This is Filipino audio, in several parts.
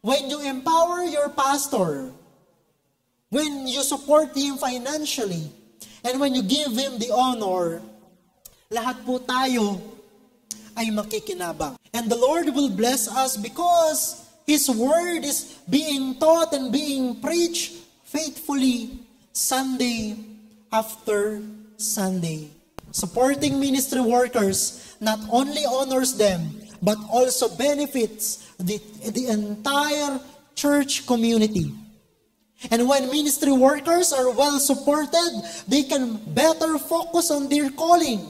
when you empower your pastor, when you support him financially, and when you give him the honor, lahat po tayo ay makikinabang. And the Lord will bless us because His Word is being taught and being preached faithfully Sunday after Sunday. Supporting ministry workers not only honors them, but also benefits the entire church community. And when ministry workers are well supported, they can better focus on their calling,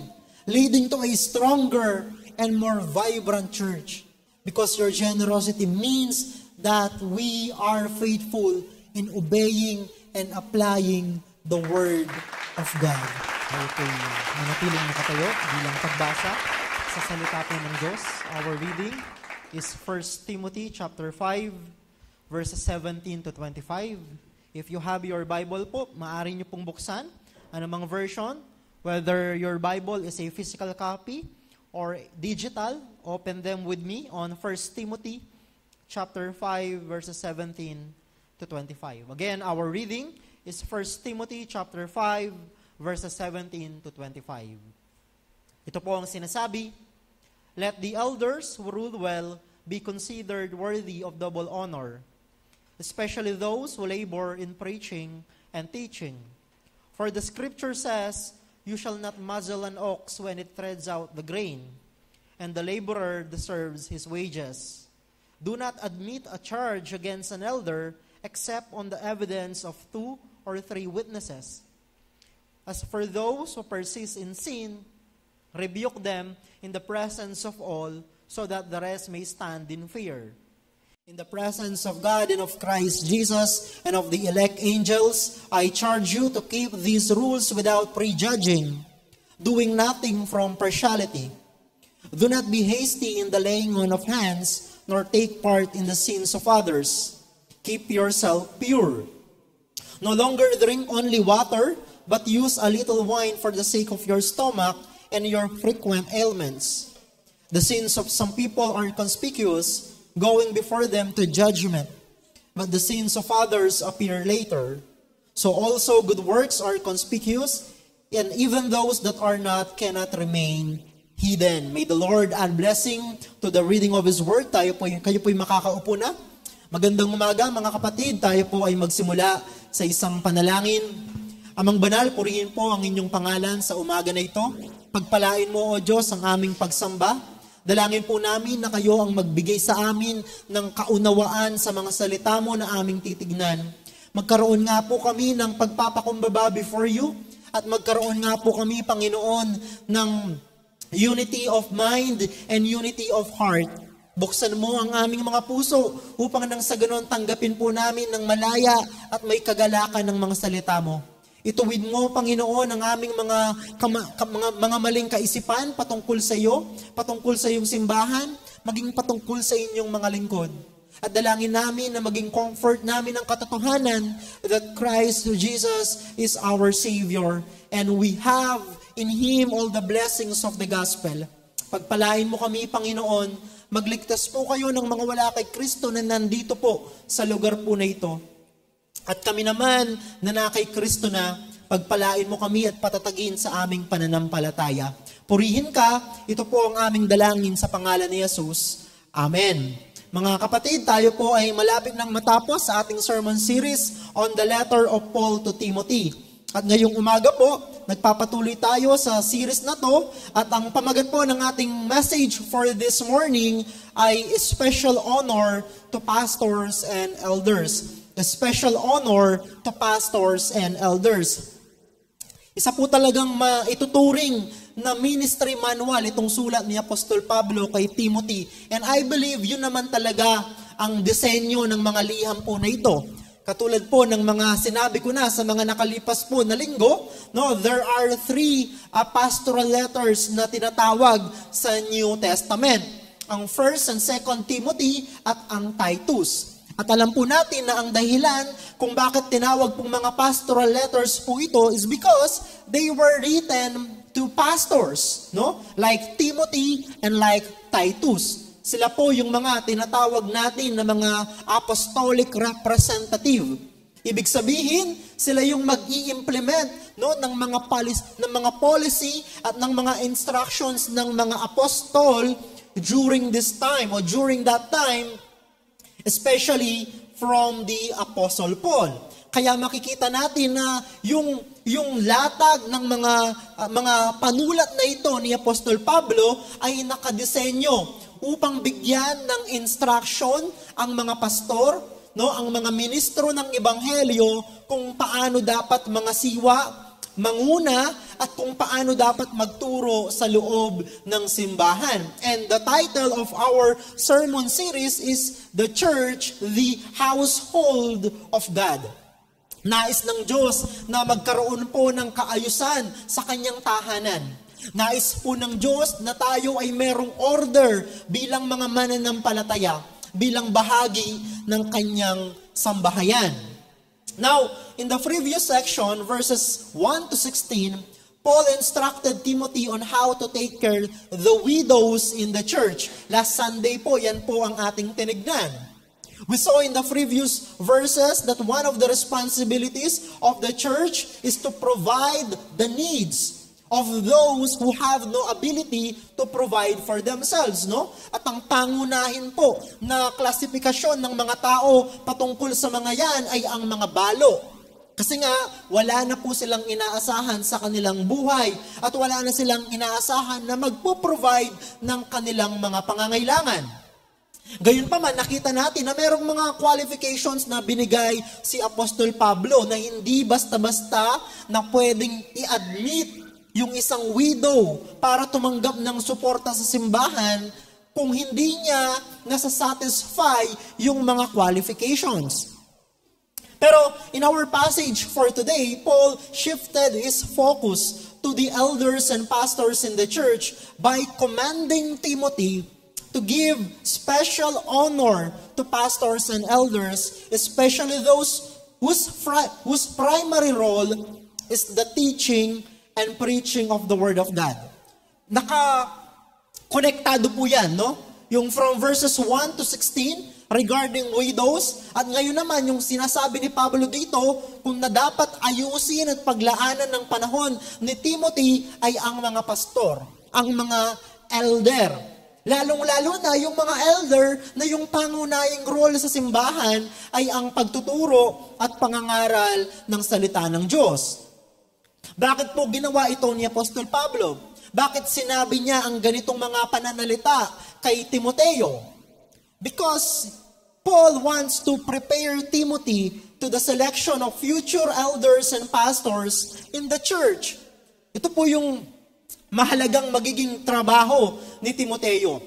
leading to a stronger and more vibrant church. Because your generosity means that we are faithful in obeying and applying the Word of God. Okay, manatiling nakatayo bilang pagbasa sa salita po ng Diyos. Our reading is 1 Timothy chapter 5, verses 17 to 25. If you have your Bible po, maaari niyo pong buksan anumang version, whether your Bible is a physical copy or digital, open them with me on 1 Timothy chapter 5, verses 17 to 25. Again, our reading is 1 Timothy chapter 5, verses 17 to 25. Ito po ang sinasabi, "Let the elders who rule well be considered worthy of double honor, especially those who labor in preaching and teaching. For the scripture says, 'You shall not muzzle an ox when it treads out the grain, and the laborer deserves his wages. Do not admit a charge against an elder except on the evidence of 2 or 3 witnesses. As for those who persist in sin, rebuke them in the presence of all, so that the rest may stand in fear.'" In the presence of God and of Christ Jesus and of the elect angels, I charge you to keep these rules without prejudging, doing nothing from partiality. Do not be hasty in the laying on of hands, nor take part in the sins of others. Keep yourself pure. No longer drink only water, but use a little wine for the sake of your stomach and your frequent ailments. The sins of some people are conspicuous, going before them to judgment, but the sins of others appear later. So also good works are conspicuous, and even those that are not cannot remain hidden. May the Lord add blessing to the reading of His Word. Kayo po'y makakaupo na. Magandang umaga mga kapatid, tayo po ay magsimula sa isang panalangin. Amang banal, purihin po ang inyong pangalan sa umaga na ito. Pagpalain mo, O Diyos, ang aming pagsamba. Dalangin po namin na kayo ang magbigay sa amin ng kaunawaan sa mga salita mo na aming titignan. Magkaroon nga po kami ng pagpapakumbaba before you, at magkaroon nga po kami, Panginoon, ng unity of mind and unity of heart. Buksan mo ang aming mga puso upang nang sa ganon tanggapin po namin ng malaya at may kagalakan ng mga salita mo. Ituwid mo, Panginoon, ang aming mga maling kaisipan patungkol sa iyo, patungkol sa iyong simbahan, maging patungkol sa inyong mga lingkod. At dalangin namin na maging comfort namin ang katotohanan that Christ Jesus is our Savior, and we have in Him all the blessings of the gospel. Pagpalain mo kami, Panginoon, magligtas po kayo ng mga wala kay Kristo na nandito po sa lugar po na ito. At kami naman na kay Kristo na, pagpalain mo kami at patatagin sa aming pananampalataya. Purihin ka, ito po ang aming dalangin sa pangalan ni Jesus. Amen. Mga kapatid, tayo po ay malapit nang matapos sa ating sermon series on the letter of Paul to Timothy. At ngayong umaga po, nagpapatuloy tayo sa series na to, at ang pamagat po ng ating message for this morning ay special honor to pastors and elders. A special honor to pastors and elders. Isa po talagang maituturing na ministry manual itong sulat ni Apostol Pablo kay Timothy. And I believe yun naman talaga ang disenyo ng mga liham po na ito. Katulad po ng mga sinabi ko na sa mga nakalipas po na linggo, no, there are 3 pastoral letters na tinatawag sa New Testament. Ang 1st and 2nd Timothy at ang Titus. At alam po natin na ang dahilan kung bakit tinawag pong mga pastoral letters po ito is because they were written to pastors, no? Like Timothy and like Titus. Sila po yung mga tinatawag natin na mga apostolic representative. Ibig sabihin, sila yung mag-i-implement ng mga policy at ng mga instructions ng mga apostol during this time or during that time, especially from the Apostle Paul. Kaya makikita natin na yung latag ng mga panulat na ito ni Apostol Pablo ay nakadesenyo upang bigyan ng instruction ang mga pastor, ang mga ministro ng ebanghelyo kung paano dapat mga siwa, manguna, at kung paano dapat magturo sa loob ng simbahan. And the title of our sermon series is The Church, the Household of God. Nais ng Diyos na magkaroon po ng kaayusan sa kanyang tahanan. Nais po ng Diyos na tayo ay merong order bilang mga mananampalataya, bilang bahagi ng kanyang sambahayan. Now, in the previous section, verses 1 to 16, Paul instructed Timothy on how to take care the widows in the church. Last Sunday po, yan po ang ating tinignan. We saw in the previous verses that one of the responsibilities of the church is to provide the needs of those who have no ability to provide for themselves, At ang pangunahin po na klasifikasyon ng mga tao patungkol sa mga yan ay ang mga balo. Kasi nga, wala na po silang inaasahan sa kanilang buhay at wala na silang inaasahan na magpo-provide ng kanilang mga pangangailangan. Gayunpaman, nakita natin na mayroong mga qualifications na binigay si Apostol Pablo na hindi basta-basta na pwedeng i-admit yung isang widow para tumanggap ng suporta sa simbahan kung hindi niya nasasatisfy yung mga qualifications. Pero in our passage for today, Paul shifted his focus to the elders and pastors in the church by commanding Timothy to give special honor to pastors and elders, especially those whose primary role is the teaching and preaching of the Word of God. Naka-konektado po yan, Yung from verses 1 to 16 regarding widows, at ngayon naman yung sinasabi ni Pablo dito, kung na dapat ayusin at paglaanan ng panahon ni Timothy ay ang mga pastor, ang mga elder. Lalong-lalo na yung mga elder na yung pangunahing role sa simbahan ay ang pagtuturo at pangangaral ng salita ng Diyos. Bakit po ginawa ito ni Apostol Pablo? Bakit sinabi niya ang ganitong mga pananalita kay Timoteo? Because Paul wants to prepare Timothy to the selection of future elders and pastors in the church. Ito po yung mahalagang magiging trabaho ni Timoteo.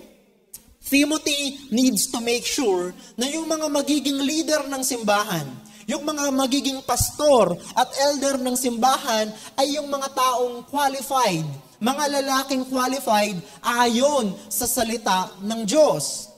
Timothy needs to make sure na yung mga magiging leader ng simbahan, yung mga magiging pastor at elder ng simbahan ay yung mga taong qualified, mga lalaking qualified ayon sa salita ng Diyos.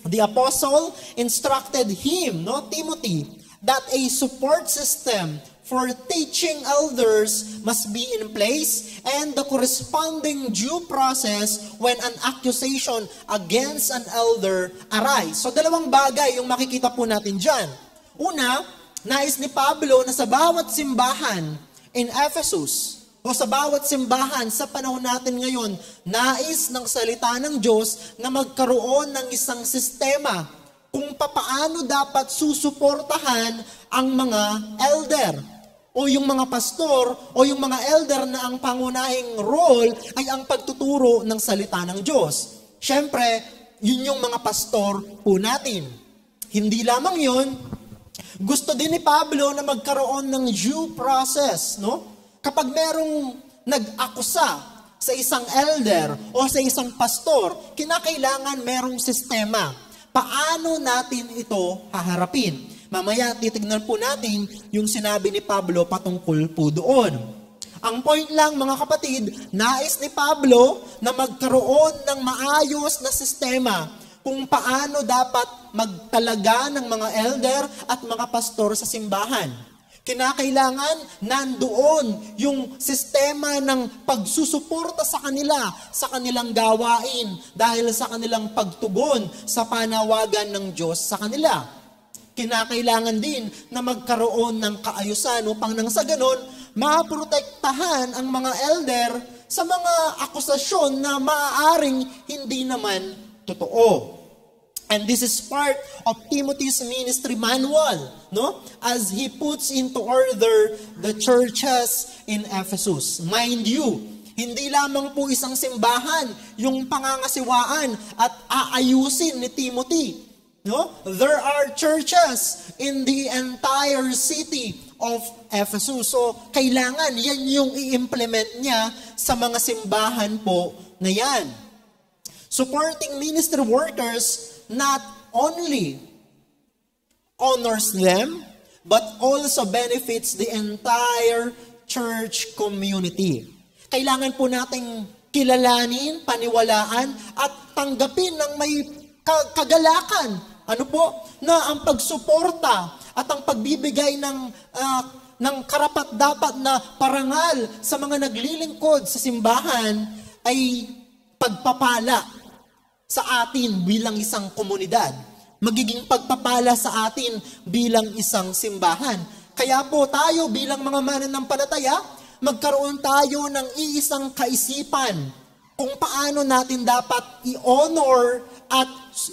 The apostle instructed him, Timothy, that a support system for teaching elders must be in place and the corresponding due process when an accusation against an elder arise. So dalawang bagay yung makikita po natin dyan. Una, nais ni Pablo na sa bawat simbahan in Ephesus o sa bawat simbahan sa panahon natin ngayon, nais ng salita ng Diyos na magkaroon ng isang sistema kung papaano dapat susuportahan ang mga elder o yung mga pastor o yung mga elder na ang pangunahing role ay ang pagtuturo ng salita ng Diyos. Siyempre, yun yung mga pastor po natin. Hindi lamang yun, gusto din ni Pablo na magkaroon ng due process, Kapag merong nag-akusa sa isang elder o sa isang pastor, kinakailangan merong sistema. Paano natin ito haharapin? Mamaya titignan po natin yung sinabi ni Pablo patungkol po doon. Ang point lang mga kapatid, nais ni Pablo na magkaroon ng maayos na sistema kung paano dapat magtalaga ng mga elder at mga pastor sa simbahan. Kinakailangan nandoon yung sistema ng pagsusuporta sa kanila, sa kanilang gawain, dahil sa kanilang pagtugon sa panawagan ng Diyos sa kanila. Kinakailangan din na magkaroon ng kaayusan upang nang sa ganon, maprotektahan ang mga elder sa mga akusasyon na maaaring hindi naman totoo. And this is part of Timothy's ministry manual, no? As he puts into order the churches in Ephesus. Mind you, hindi lamang po isang simbahan yung pangangasiwaan at aayusin ni Timothy. No? There are churches in the entire city of Ephesus. So, kailangan yan yung i-implement niya sa mga simbahan po na yan. Supporting ministry workers not only honors them, but also benefits the entire church community. Kailangan po nating kilalanin, paniwalaan, at tanggapin ng may kagalakan. Ano po? Na ang pagsuporta at ang pagbibigay ng karapat-dapat na parangal sa mga naglilingkod sa simbahan ay pagpapala sa atin bilang isang komunidad. Magiging pagpapala sa atin bilang isang simbahan. Kaya po tayo bilang mga mananampalataya, magkaroon tayo ng iisang kaisipan kung paano natin dapat i-honor at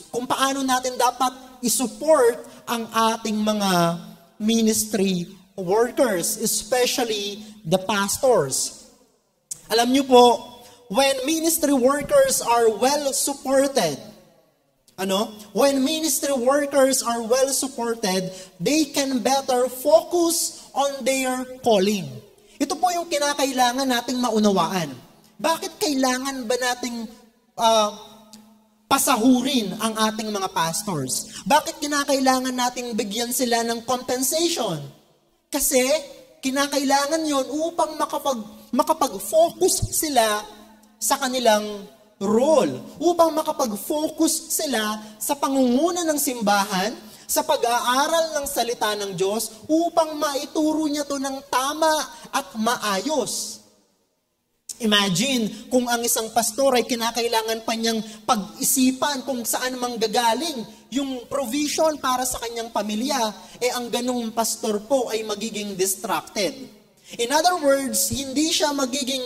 kung paano natin dapat i-support ang ating mga ministry workers, especially the pastors. Alam niyo po, when ministry workers are well supported, when ministry workers are well supported, they can better focus on their calling. Ito po yung kinakailangan nating maunawaan. Bakit kailangan ba nating pasahurin ang ating mga pastors? Bakit kinakailangan nating bigyan sila ng compensation? Kasi kinakailangan yon upang makapag-focus sila sa kanilang role, upang makapag-focus sila sa pangunguna ng simbahan, sa pag-aaral ng salita ng Diyos, upang maituro niya to ng tama at maayos. Imagine kung ang isang pastor ay kinakailangan pa niyang pag-isipan kung saan manggagaling yung provision para sa kanyang pamilya, ang ganung pastor po ay magiging distracted. In other words, hindi siya magiging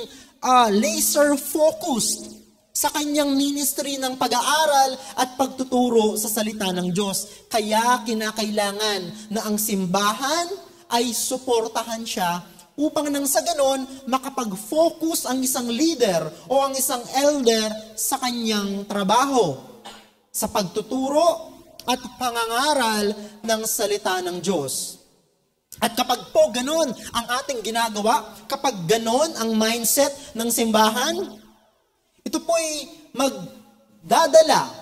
laser-focused sa kanyang ministry ng pag-aaral at pagtuturo sa salita ng Diyos. Kaya kinakailangan na ang simbahan ay suportahan siya upang nang sa ganon, makapag-focus ang isang leader o ang isang elder sa kanyang trabaho, sa pagtuturo at pangangaral ng salita ng Diyos. At kapag po ganon ang ating ginagawa, kapag ganon ang mindset ng simbahan, ito po ay magdadala,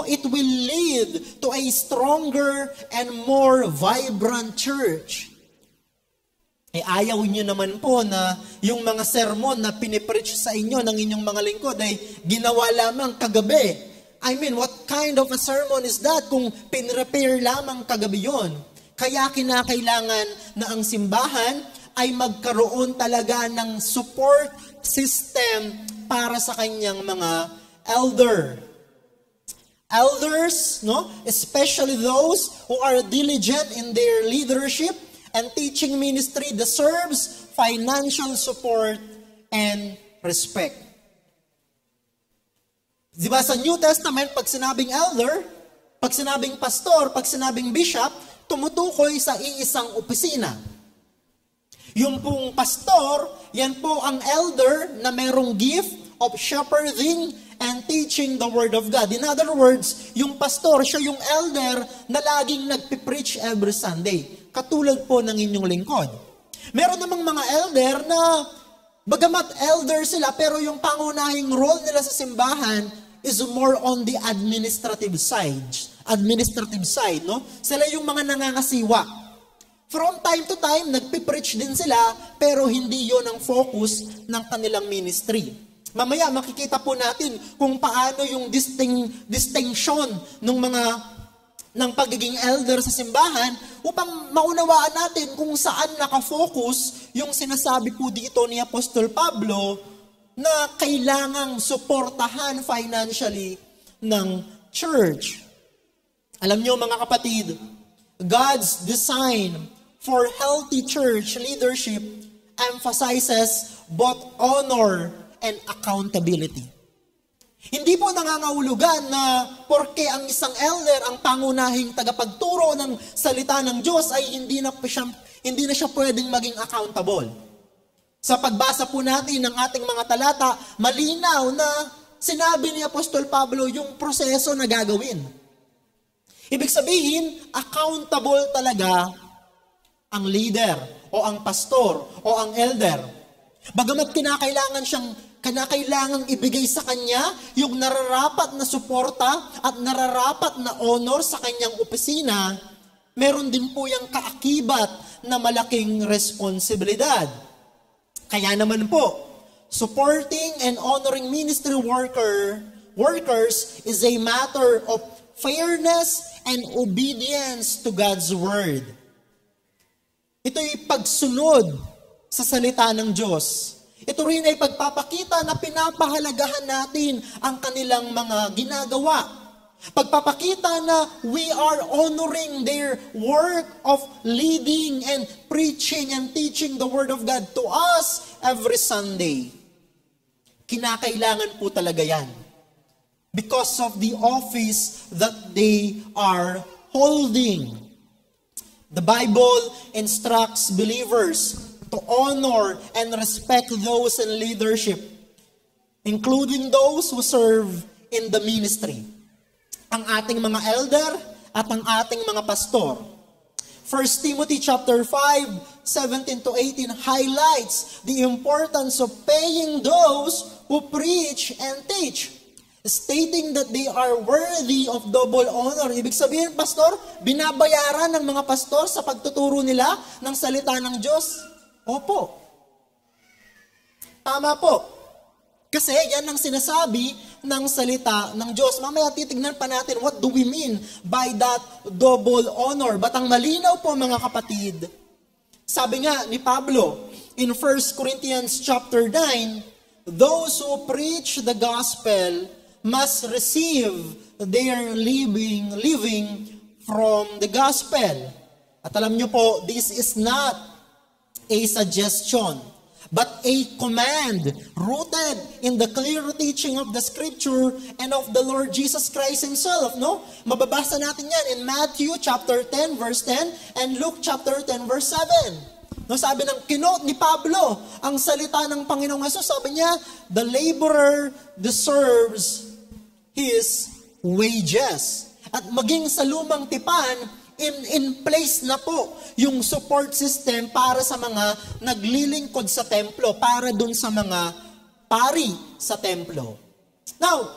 it will lead to a stronger and more vibrant church. Ayaw niyo naman po na yung mga sermon na pinipreach sa inyo ng inyong mga lingkod ay ginawa lamang kagabi. I mean, what kind of a sermon is that kung pinrepare lamang kagabi yon? Kaya kinakailangan na ang simbahan ay magkaroon talaga ng support system para sa kanyang mga elder. Elders, especially those who are diligent in their leadership and teaching ministry, deserves financial support and respect. Diba sa New Testament, pag sinabing elder, pag sinabing pastor, pag sinabing bishop, tumutukoy sa iisang opisina. Yung pong pastor, yan po ang elder na merong gift of shepherding and teaching the Word of God. In other words, yung pastor, siya yung elder na laging nagpipreach every Sunday. Katulad po ng inyong lingkod. Meron namang mga elder na, bagamat elder sila, pero yung pangunahing role nila sa simbahan is more on the administrative side, Sila yung mga nangangasiwa. From time to time, nagpipreach din sila, pero hindi yon ang focus ng kanilang ministry. Mamaya, makikita po natin kung paano yung distinction ng mga ng pagiging elder sa simbahan upang maunawaan natin kung saan nakafocus yung sinasabi po dito ni Apostol Pablo na kailangang suportahan financially ng church. Alam nyo mga kapatid, God's design for healthy church leadership emphasizes both honor and accountability. Hindi po nangangahulugan na porke ang isang elder ang pangunahing tagapagturo ng salita ng Diyos ay hindi na siya pwedeng maging accountable. Sa pagbasa po natin ng ating mga talata, malinaw na sinabi ni Apostol Pablo yung proseso na gagawin. Ibig sabihin, accountable talaga ang leader o ang pastor o ang elder. Bagamat kinakailangang ibigay sa kanya yung nararapat na suporta at nararapat na honor sa kanyang opisina, meron din po yung kaakibat na malaking responsibilidad. Kaya naman po, supporting and honoring ministry workers is a matter of fairness and obedience to God's Word. Ito'y pagsunod sa salita ng Diyos. Ito rin ay pagpapakita na pinapahalagahan natin ang kanilang mga ginagawa. Pagpapakita na we are honoring their work of leading and preaching and teaching the Word of God to us every Sunday. Kinakailangan po talaga yan. Because of the office that they are holding. The Bible instructs believers to honor and respect those in leadership, including those who serve in the ministry. Ang ating mga elder at ang ating mga pastor. 1 Timothy chapter 5, 17 to 18 highlights the importance of paying those who preach and teach, stating that they are worthy of double honor. Ibig sabihin, pastor, binabayaran ng mga pastor sa pagtuturo nila ng salita ng Diyos? Opo. Tama po. Kasi yan ang sinasabi ng salita ng Diyos. Mamaya titignan pa natin what do we mean by that double honor. But ang malinaw po mga kapatid, sabi nga ni Pablo in 1 Corinthians chapter 9, those who preach the gospel must receive their living from the gospel. At alam nyo po, this is not a suggestion, but a command rooted in the clear teaching of the Scripture and of the Lord Jesus Christ Himself. No? Mababasa natin yan in Matthew chapter 10 verse 10 and Luke chapter 10 verse 7. No, sabi ng kinote ni Pablo ang salita ng Panginoong Hesus. Sabi niya, the laborer deserves his wages. At maging sa lumang tipan, in place na po yung support system para sa mga naglilingkod sa templo, para dun sa mga pari sa templo. Now,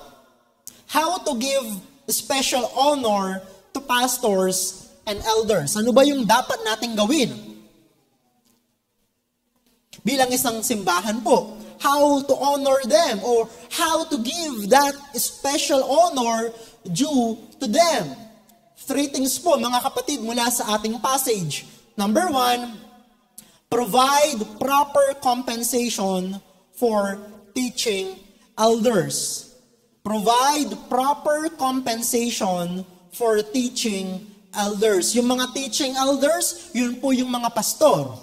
how to give special honor to pastors and elders? Ano ba yung dapat nating gawin? Bilang isang simbahan po, how to honor them or how to give that special honor due to them. 3 things po, mga kapatid, mula sa ating passage. Number 1, provide proper compensation for teaching elders. Provide proper compensation for teaching elders. Yung mga teaching elders, yun po yung mga pastor.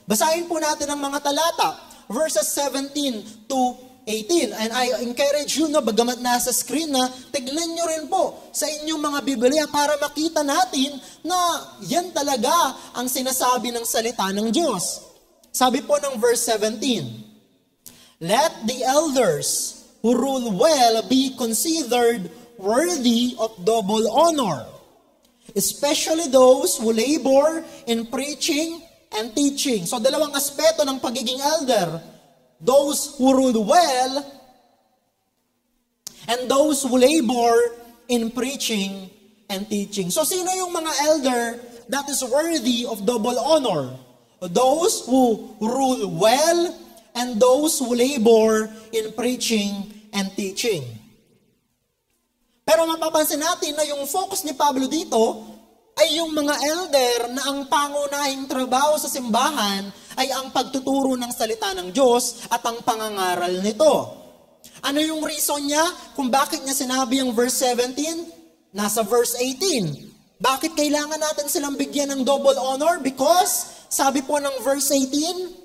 Basahin po natin ang mga talata, verses 17 to 18. And I encourage you, bagamat nasa screen na, tignan nyo rin po sa inyong mga Biblia para makita natin na yan talaga ang sinasabi ng salita ng Diyos. Sabi po ng verse 17, let the elders who rule well be considered worthy of double honor, especially those who labor in preaching and teaching. So, dalawang aspeto ng pagiging elder. Those who rule well and those who labor in preaching and teaching. So, sino yung mga elder that is worthy of double honor? Those who rule well and those who labor in preaching and teaching. Pero mapapansin natin na yung focus ni Pablo dito ay yung mga elder na ang pangunahing trabaho sa simbahan ay ang pagtuturo ng salita ng Diyos at ang pangangaral nito. Ano yung reason niya kung bakit niya sinabi yung verse 17? Nasa verse 18. Bakit kailangan natin silang bigyan ng double honor? Because, sabi po ng verse 18,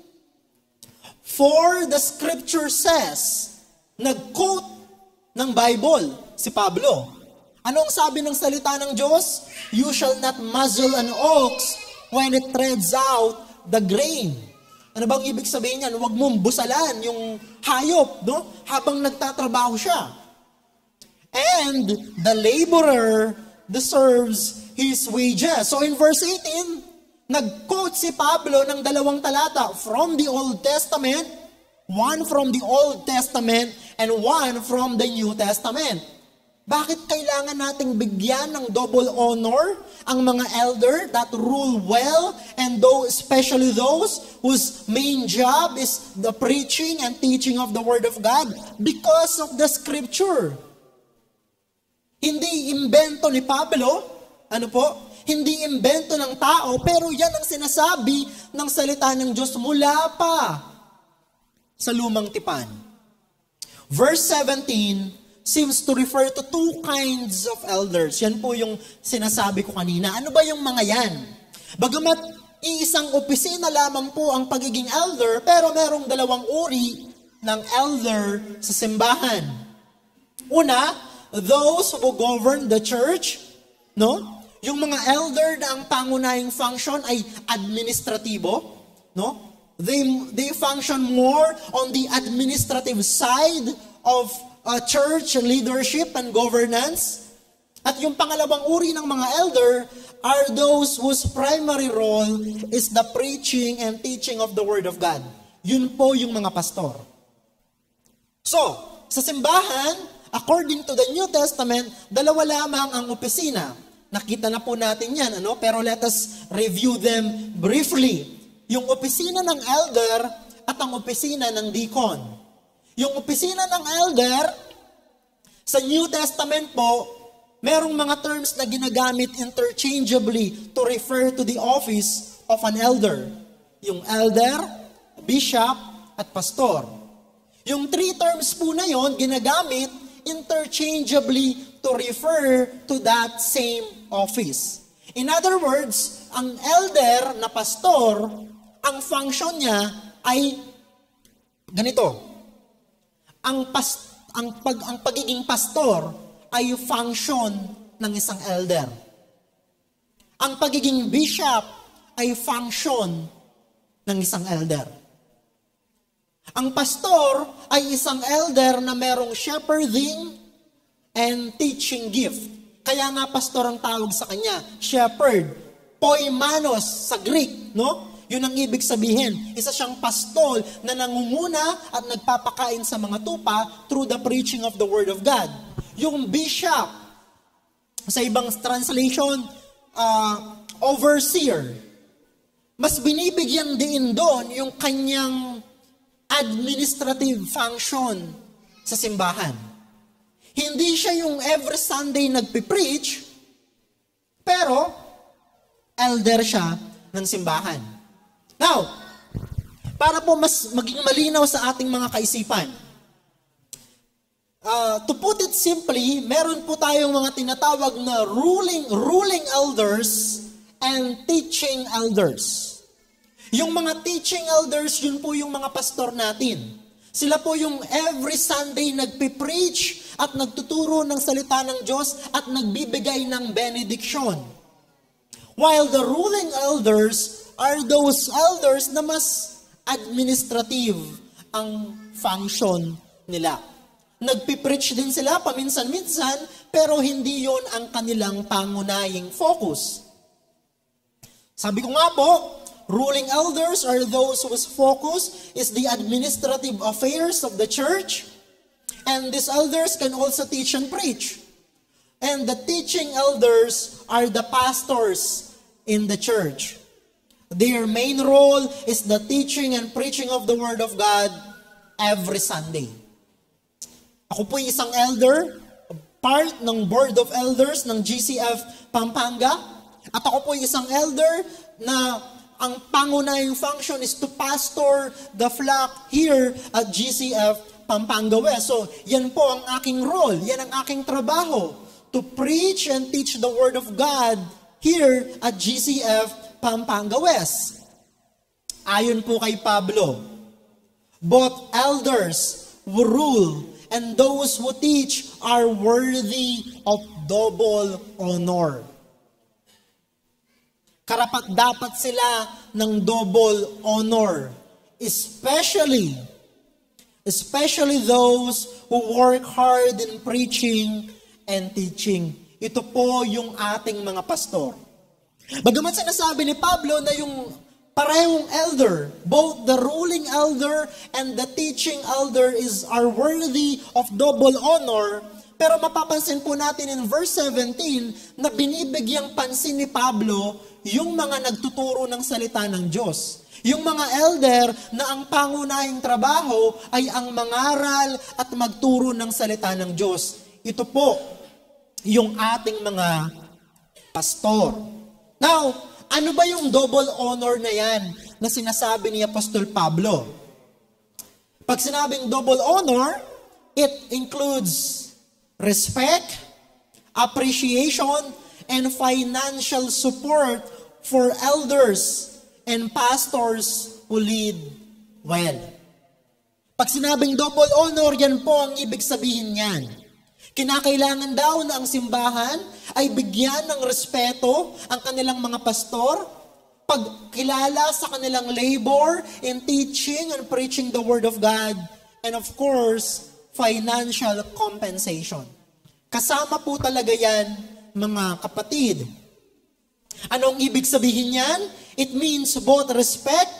for the scripture says, nag-quote ng Bible si Pablo. Anong sabi ng salita ng Diyos? You shall not muzzle an ox when it treads out the grain. Ano bang ibig sabihin yan? Huwag mong busalan yung hayop, no? Habang nagtatrabaho siya. And the laborer deserves his wages. So in verse 18, nag-quote si Pablo ng 2 talata from the Old Testament, one from the Old Testament, and one from the New Testament. Bakit kailangan nating bigyan ng double honor ang mga elder that rule well, and especially those whose main job is the preaching and teaching of the Word of God? Because of the Scripture. Hindi imbento ni Pablo, hindi imbento ng tao, pero yan ang sinasabi ng salita ng Diyos mula pa sa lumang tipan. Verse 17 seems to refer to two kinds of elders. Yan po yung sinasabi ko kanina. Ano ba yung mga yan? Bagamat iisang opisina lamang po ang pagiging elder, pero merong dalawang uri ng elder sa simbahan. Una, those who govern the church, no? Yung mga elder na ang pangunahing function ay administratibo, no? They function more on the administrative side of church leadership and governance. At yung pangalawang uri ng mga elder are those whose primary role is the preaching and teaching of the Word of God. Yun po yung mga pastor. So, sa simbahan, according to the New Testament, dalawa lamang ang opisina. Nakita na po natin yan, pero let us review them briefly. Yung opisina ng elder at ang opisina ng deacon. Yung opisina ng elder, sa New Testament po, merong mga terms na ginagamit interchangeably to refer to the office of an elder. Yung elder, bishop, at pastor. Yung three terms po na yon ginagamit interchangeably to refer to that same office. In other words, ang elder na pastor, ang function niya ay ganito. Ang pagiging pastor ay function ng isang elder. Ang pagiging bishop ay function ng isang elder. Ang pastor ay isang elder na merong shepherding and teaching gift. Kaya nga pastor ang tawag sa kanya, shepherd, poimanos sa Greek, no? Yun ang ibig sabihin. Isa siyang pastol na nangunguna at nagpapakain sa mga tupa through the preaching of the Word of God. Yung bishop, sa ibang translation, overseer, mas binibigyan din doon yung kanyang administrative function sa simbahan. Hindi siya yung every Sunday nagpipreach, pero elder siya ng simbahan. Now, para po mas maging malinaw sa ating mga kaisipan, to put it simply, meron po tayong mga tinatawag na ruling elders and teaching elders. Yung mga teaching elders, yun po yung mga pastor natin. Sila po yung every Sunday nagpipreach at nagtuturo ng salita ng Diyos at nagbibigay ng benediction. While the ruling elders are those elders na mas administrative ang function nila. Nagpipreach din sila paminsan-minsan, pero hindi yon ang kanilang pangunahing focus. Sabi ko nga po, ruling elders are those whose focus is the administrative affairs of the church, and these elders can also teach and preach. And the teaching elders are the pastors in the church. Their main role is the teaching and preaching of the Word of God every Sunday. Ako po isang elder, part ng Board of Elders ng GCF Pampanga. At ako po ay isang elder na ang pangunahing function is to pastor the flock here at GCF Pampanga West. So, yan po ang aking role, yan ang aking trabaho, to preach and teach the Word of God here at GCF Pampanga West. Ayon po kay Pablo, both elders who rule and those who teach are worthy of double honor. Karapat-dapat sila ng double honor, especially those who work hard in preaching and teaching. Ito po yung ating mga pastor. Bagamat sinasabi ni Pablo na yung parehong elder, both the ruling elder and the teaching elder are worthy of double honor, pero mapapansin po natin in verse 17 na binibigyang pansin ni Pablo yung mga nagtuturo ng salita ng Diyos. Yung mga elder na ang pangunahing trabaho ay ang mangaral at magturo ng salita ng Diyos. Ito po yung ating mga pastor. Now, ano ba yung double honor na yan na sinasabi ni Apostol Pablo? Pag sinabing double honor, it includes respect, appreciation, and financial support for elders and pastors who lead well. Pag sinabing double honor, yan po ang ibig sabihin niyan. Kinakailangan daw na ang simbahan ay bigyan ng respeto ang kanilang mga pastor, pagkilala sa kanilang labor in teaching and preaching the Word of God, and of course, financial compensation. Kasama po talaga yan, mga kapatid. Anong ibig sabihin yan? It means both respect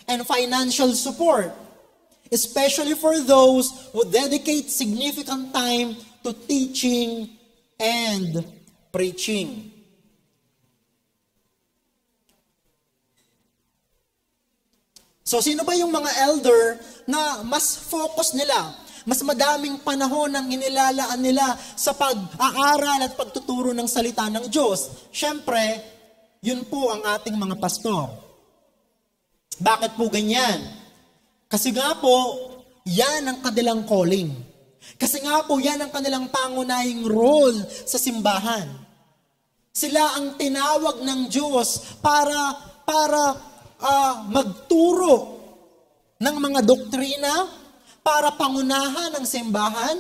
and financial support, especially for those who dedicate significant time to teaching and preaching. So, sino ba yung mga elder na mas focus nila, mas madaming panahon ang inilalaan nila sa pag-aaral at pagtuturo ng salita ng Diyos? Siyempre, yun po ang ating mga pastor. Bakit po ganyan? Kasi nga po, yan ang kanilang calling. Kasi nga po, yan ang kanilang pangunahing role sa simbahan. Sila ang tinawag ng Diyos para magturo ng mga doktrina, para pangunahan ang simbahan,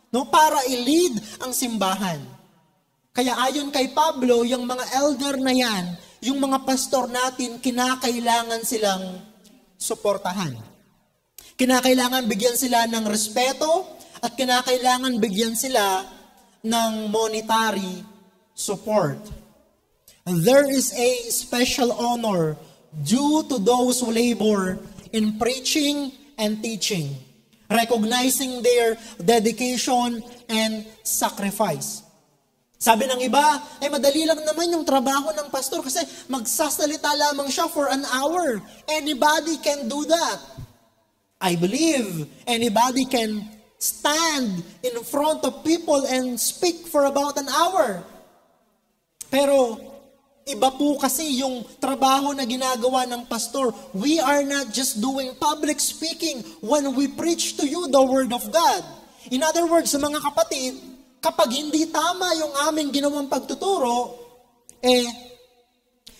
no? Para i-lead ang simbahan. Kaya ayon kay Pablo, yung mga elder na yan, yung mga pastor natin, kinakailangan silang suportahan. Kinakailangan bigyan sila ng respeto at kinakailangan bigyan sila ng monetary support. There is a special honor due to those who labor in preaching and teaching, recognizing their dedication and sacrifice. Sabi ng iba, ay madali lang naman yung trabaho ng pastor kasi magsasalita lamang siya for an hour. Anybody can do that. I believe anybody can stand in front of people and speak for about an hour. Pero iba po kasi yung trabaho na ginagawa ng pastor. We are not just doing public speaking when we preach to you the Word of God. In other words, mga kapatid, kapag hindi tama yung aming ginawang pagtuturo,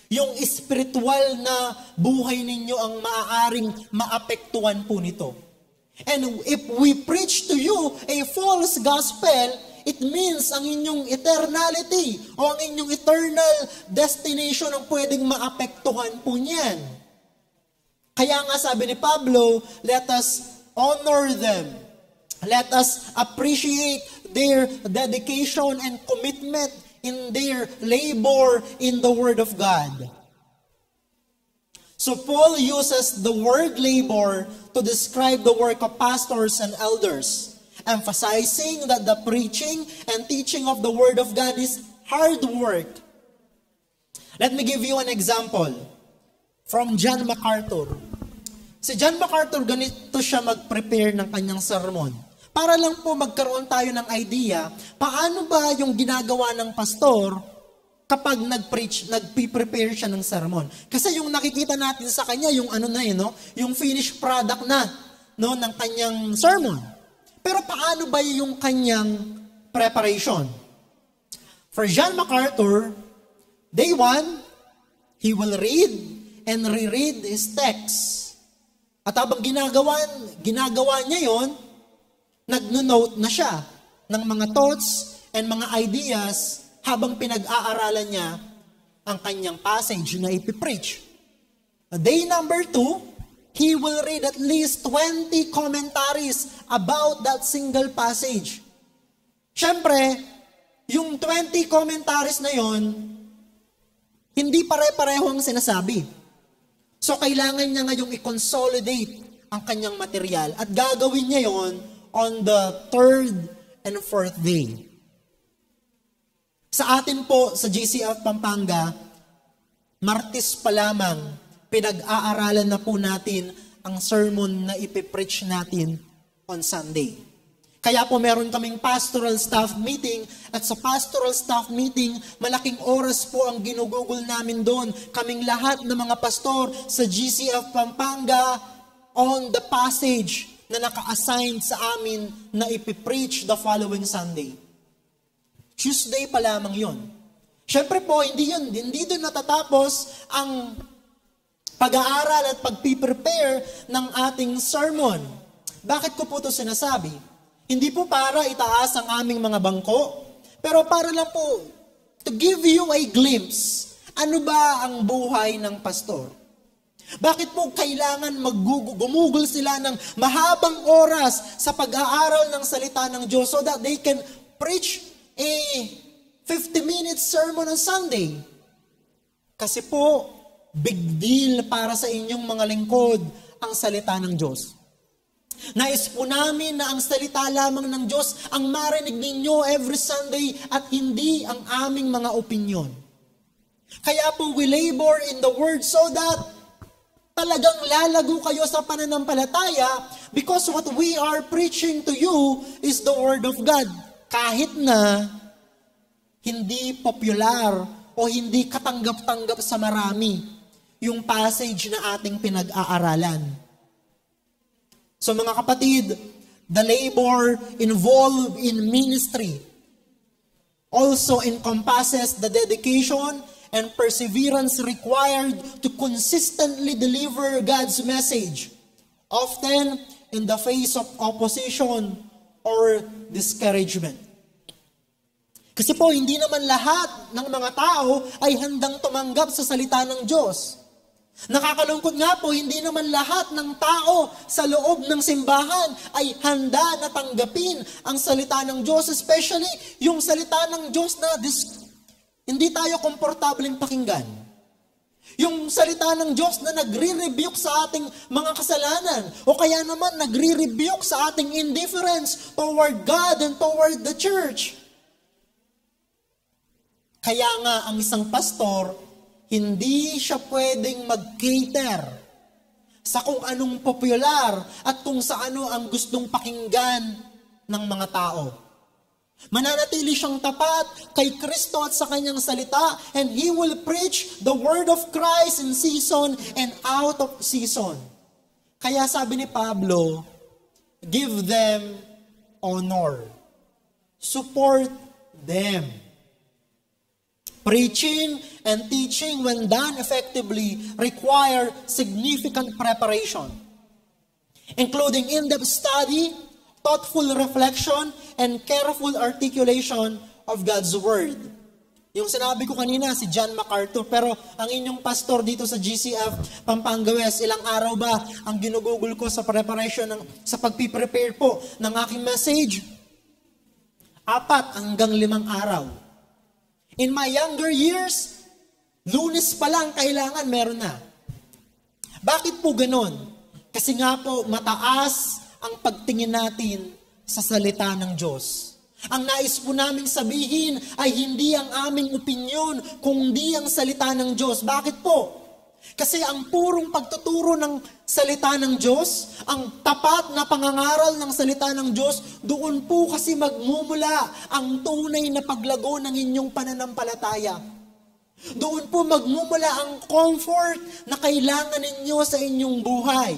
yung spiritual na buhay ninyo ang maaaring maapektuhan po nito. And if we preach to you a false gospel, it means ang inyong eternality o ang inyong eternal destination ang pwedeng maapektuhan po niyan. Kaya nga sabi ni Pablo, let us honor them. Let us appreciate their dedication and commitment in their labor in the Word of God. So Paul uses the word labor to describe the work of pastors and elders, emphasizing that the preaching and teaching of the Word of God is hard work. Let me give you an example from John MacArthur. Si John MacArthur, ganito siya mag-prepare ng kanyang sermon. Para lang po magkaroon tayo ng idea, paano ba yung ginagawa ng pastor kapag nagpe-prepare siya ng sermon. Kasi yung nakikita natin sa kanya, yung yung finished product na, ng kanyang sermon. Pero paano ba yung kanyang preparation? For John MacArthur, day 1, he will read and reread his text. At habang ginagawa niya yon, nagno-note na siya ng mga thoughts and mga ideas habang pinag-aaralan niya ang kanyang passage na ipipreach. Day number 2, he will read at least 20 commentaries about that single passage. Siyempre, yung 20 commentaries na yon, hindi pare-pareho ang sinasabi. So, kailangan niya ngayong i-consolidate ang kanyang material at gagawin niya yon on the 3rd and 4th day. Sa atin po, sa GCF Pampanga, Martes pa lamang, pinag-aaralan na po natin ang sermon na ipipreach natin on Sunday. Kaya po meron kaming pastoral staff meeting at sa pastoral staff meeting, malaking oras po ang ginugugol namin doon. Kaming lahat ng mga pastor sa GCF Pampanga on the passage na naka-assign sa amin na ipipreach the following Sunday. Tuesday pa lamang yon. Siyempre po, hindi doon natatapos ang pag-aaral at pagpiprepare ng ating sermon. Bakit ko po ito sinasabi? Hindi po para itaas ang aming mga bangko, pero para lang po to give you a glimpse. Ano ba ang buhay ng pastor? Bakit po kailangan gumugol sila ng mahabang oras sa pag-aaral ng salita ng Diyos so that they can preach a 50-minute sermon on Sunday? Kasi po, big deal para sa inyong mga lingkod ang salita ng Diyos. Nais po namin na ang salita lamang ng Diyos ang marinig ninyo every Sunday at hindi ang aming mga opinyon. Kaya po we labor in the Word so that talagang lalago kayo sa pananampalataya because what we are preaching to you is the Word of God. Kahit na hindi popular o hindi katanggap-tanggap sa marami yung passage na ating pinag-aaralan. So mga kapatid, the labor involved in ministry also encompasses the dedication and perseverance required to consistently deliver God's message, often in the face of opposition or discouragement. Kasi po, hindi naman lahat ng mga tao ay handang tumanggap sa salita ng Diyos. Nakakalungkot nga po, hindi naman lahat ng tao sa loob ng simbahan ay handa na tanggapin ang salita ng Diyos, especially yung salita ng Diyos na hindi tayo komportableng pakinggan. Yung salita ng Diyos na nagre-rebuke sa ating mga kasalanan o kaya naman nagre-rebuke sa ating indifference toward God and toward the church. Kaya nga ang isang pastor, hindi siya pwedeng mag-cater sa kung anong popular at kung sa ano ang gustong pakinggan ng mga tao. Mananatili siyang tapat kay Kristo at sa kanyang salita, and he will preach the word of Christ in season and out of season. Kaya sabi ni Pablo, give them honor. Support them. Preaching and teaching, when done effectively, require significant preparation, including in-depth study, thoughtful reflection, and careful articulation of God's Word. Yung sinabi ko kanina, si John MacArthur, pero ang inyong pastor dito sa GCF Pampanga West, ilang araw ba ang ginugugol ko sa preparation, sa pagpiprepare po ng aking message? 4 hanggang 5 araw. In my younger years, Lunes pa lang kailangan meron na. Bakit po ganon? Kasi nga po mataas ang pagtingin natin sa salita ng Diyos. Ang nais po naming sabihin ay hindi ang aming opinyon, kundi ang salita ng Diyos. Bakit po? Kasi ang purong pagtuturo ng salita ng Diyos, ang tapat na pangangaral ng salita ng Diyos, doon po kasi magmumula ang tunay na paglago ng inyong pananampalataya. Doon po magmumula ang comfort na kailangan ninyo sa inyong buhay.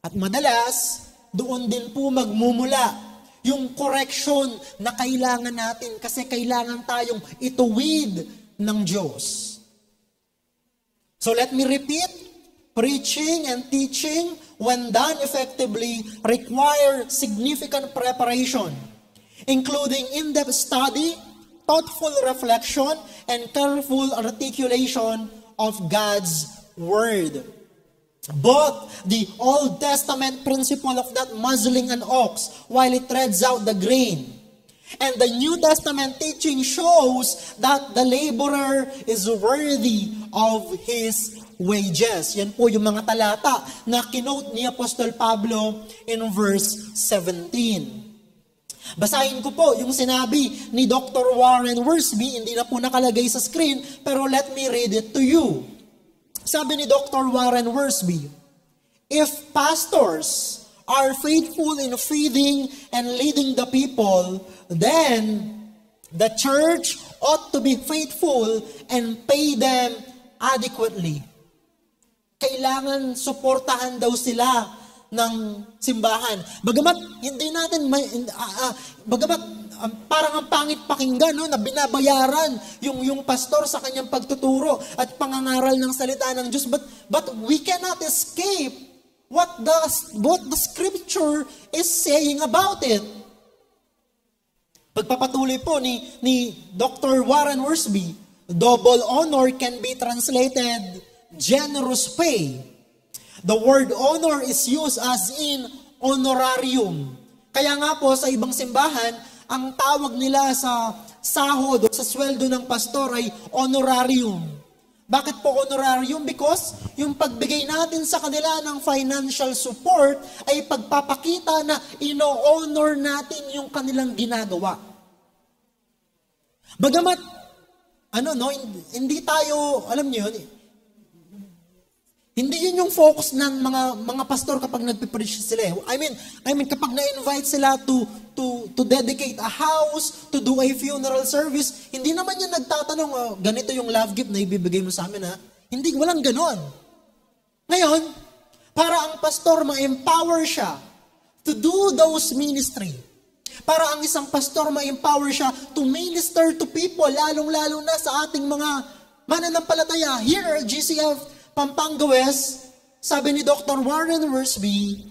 At madalas, doon din po magmumula yung correction na kailangan natin kasi kailangan tayong ituwid ng Diyos. So let me repeat, preaching and teaching, when done effectively, require significant preparation, including in-depth study, thoughtful reflection, and careful articulation of God's Word. Both the Old Testament principle of that muzzling an ox while it treads out the grain, and the New Testament teaching shows that the laborer is worthy of his wages. Yan po yung mga talata na kinote ni Apostol Pablo in verse 17. Basahin ko po yung sinabi ni Dr. Warren Wiersbe, hindi na po nakalagay sa screen, pero let me read it to you. Sabi ni Dr. Warren Wiersbe, if pastors are faithful in feeding and leading the people, then the church ought to be faithful and pay them adequately. Kailangan suportahan daw sila ng simbahan. Bagamat hindi natin parang ang pangit pakinggan, no, na binabayaran yung pastor sa kanyang pagtuturo at pangangaral ng salita ng Diyos, but we cannot escape what the scripture is saying about it. Pagpapatuloy po ni Dr. Warren Wiersbe, double honor can be translated generous pay. The word honor is used as in honorarium. Kaya nga po sa ibang simbahan, ang tawag nila sa sahod o sa sweldo ng pastor ay honorarium. Bakit po honorarium? Because yung pagbigay natin sa kanila ng financial support ay pagpapakita na ino-honor natin yung kanilang ginagawa. Bagamat, hindi tayo, alam niyo yun, hindi yun yung focus ng mga pastor kapag nagpipreach sila. I mean kapag na-invite sila to dedicate a house, to do a funeral service, hindi naman yan nagtatanong, ganito yung love gift na ibibigay mo sa amin, ha? Hindi, walang ganon. Ngayon, para ang pastor ma-empower siya to do those ministry, para ang isang pastor ma-empower siya to minister to people, lalong-lalo na sa ating mga mananampalataya. Here at GCF Pampanga West, sabi ni Dr. Warren Wiersbe,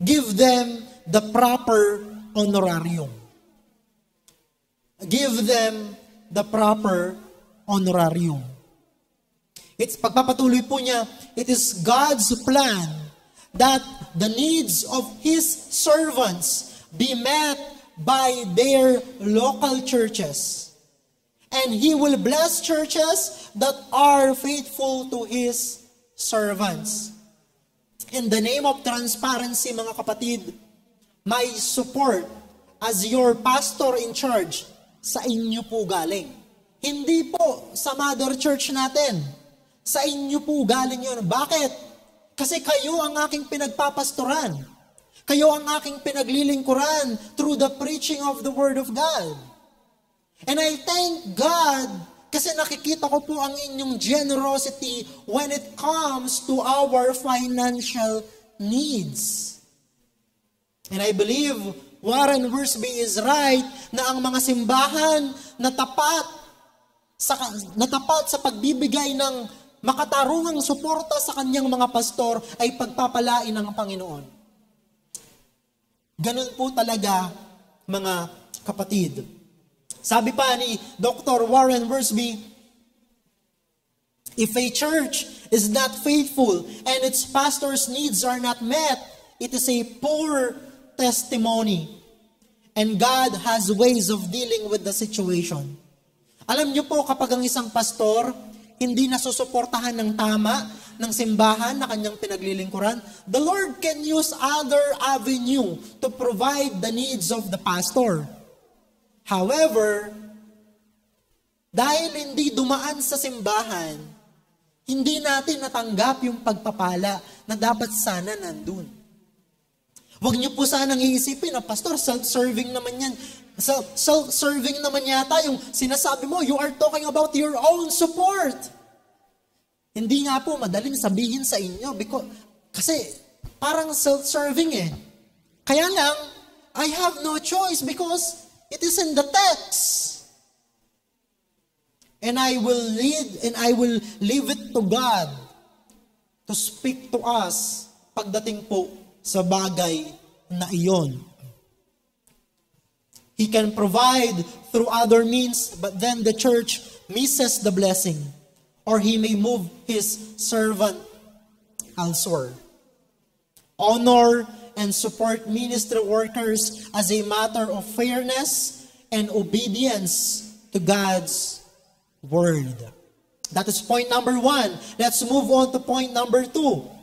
give them the proper honorarium. Give them the proper honorarium. It's pagpapatuloy po niya, it is God's plan that the needs of His servants be met by their local churches. And He will bless churches that are faithful to His servants. In the name of transparency, mga kapatid, my support as your pastor in charge, sa inyo po galing. Hindi po sa mother church natin. Sa inyo po galing yun. Bakit? Kasi kayo ang aking pinagpapastoran. Kayo ang aking pinaglilingkuran through the preaching of the Word of God. And I thank God kasi nakikita ko po ang inyong generosity when it comes to our financial needs. And I believe Warren Wiersbe is right na ang mga simbahan na tapat sa pagbibigay ng makatarungang suporta sa kanyang mga pastor ay pagpapalain ng Panginoon. Ganun po talaga, mga kapatid. Sabi pa ni Dr. Warren Wiersbe, if a church is not faithful and its pastor's needs are not met, it is a poor testimony. And God has ways of dealing with the situation. Alam niyo po, kapag ang isang pastor hindi nasusuportahan ng tama ng simbahan na kanyang pinaglilingkuran, the Lord can use other avenue to provide the needs of the pastor. However, dahil hindi dumaan sa simbahan, hindi natin natanggap yung pagpapala na dapat sana nandun. Huwag niyo po sanang iisipin na, Pastor, self-serving naman yan. Self-serving naman yata yung sinasabi mo, you are talking about your own support. Hindi nga po madaling sabihin sa inyo kasi parang self-serving eh. Kaya lang, I have no choice because it is in the text. And I will leave it to God to speak to us pagdating po sa bagay na iyon. He can provide through other means, but then the church misses the blessing, or He may move His servant elsewhere. Honor and support ministry workers as a matter of fairness and obedience to God's Word. That is point number 1. Let's move on to point number 2.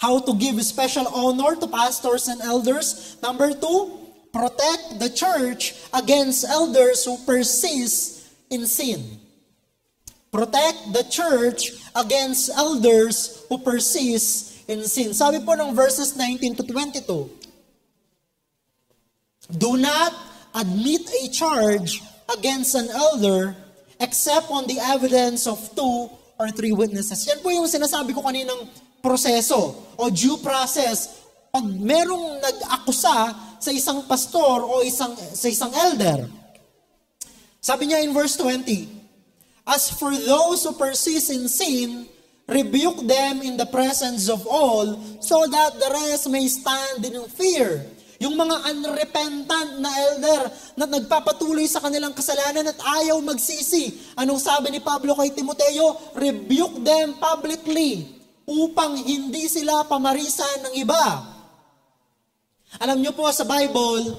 How to give special honor to pastors and elders. Number 2, protect the church against elders who persist in sin. Protect the church against elders who persist in sin. Sabi po ng verses 19 to 22, do not admit a charge against an elder except on the evidence of 2 or 3 witnesses. Yan po yung sinasabi ko kaninang proseso o due process. Pag merong nag-akusa sa isang pastor o sa isang elder, sabi niya in verse 20, as for those who persist in sin, rebuke them in the presence of all, so that the rest may stand in fear. Yung mga unrepentant na elder na nagpapatuloy sa kanilang kasalanan at ayaw magsisi. Anong sabi ni Pablo kay Timoteo? Rebuke them publicly upang hindi sila pamarisan ng iba. Alam niyo po sa Bible,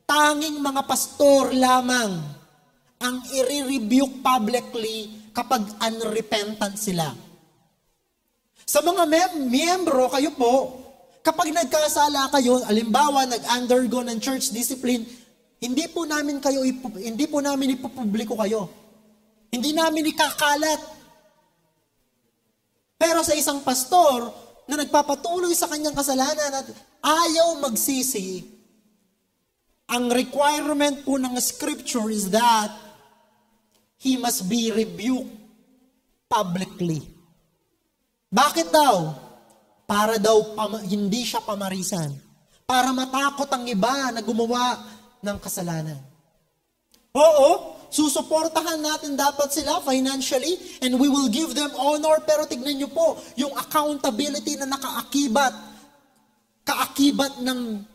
tanging mga pastor lamang ang i-rebuke publicly kapag unrepentant sila. Sa mga miyembro, kayo po, kapag nagkasala kayo, alimbawa, nag-undergo ng church discipline, hindi po namin ipupubliko kayo. Hindi namin ikakalat. Pero sa isang pastor na nagpapatuloy sa kanyang kasalanan at ayaw magsisi, ang requirement po ng scripture is that he must be rebuked publicly. Bakit daw? Para daw hindi siya pamarisan. Para matakot ang iba na gumawa ng kasalanan. Oo, susuportahan natin dapat sila financially and we will give them honor, pero tignan niyo po, yung accountability na kaakibat ng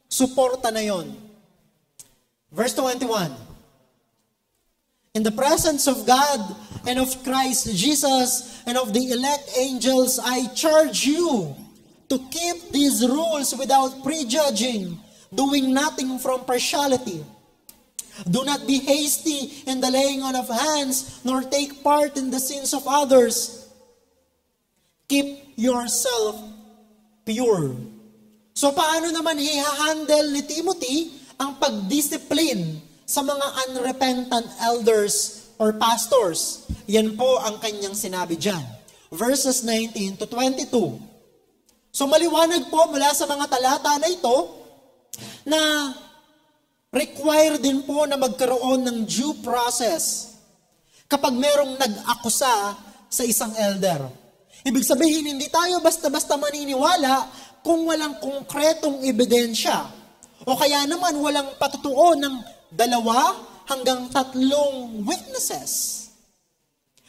suporta na yon. Verse 21. In the presence of God and of Christ Jesus and of the elect angels, I charge you to keep these rules without prejudging, doing nothing from partiality. Do not be hasty in the laying on of hands, nor take part in the sins of others. Keep yourself pure. So paano naman i-handle ni Timothy ang pag-discipline sa mga unrepentant elders or pastors? Yan po ang kanyang sinabi dyan. Verses 19 to 22. So maliwanag po mula sa mga talata na ito na require din po na magkaroon ng due process kapag merong nag-akusa sa isang elder. Ibig sabihin, hindi tayo basta-basta maniniwala kung walang konkretong ebidensya. O kaya naman walang patutuo ng 2 hanggang 3 witnesses.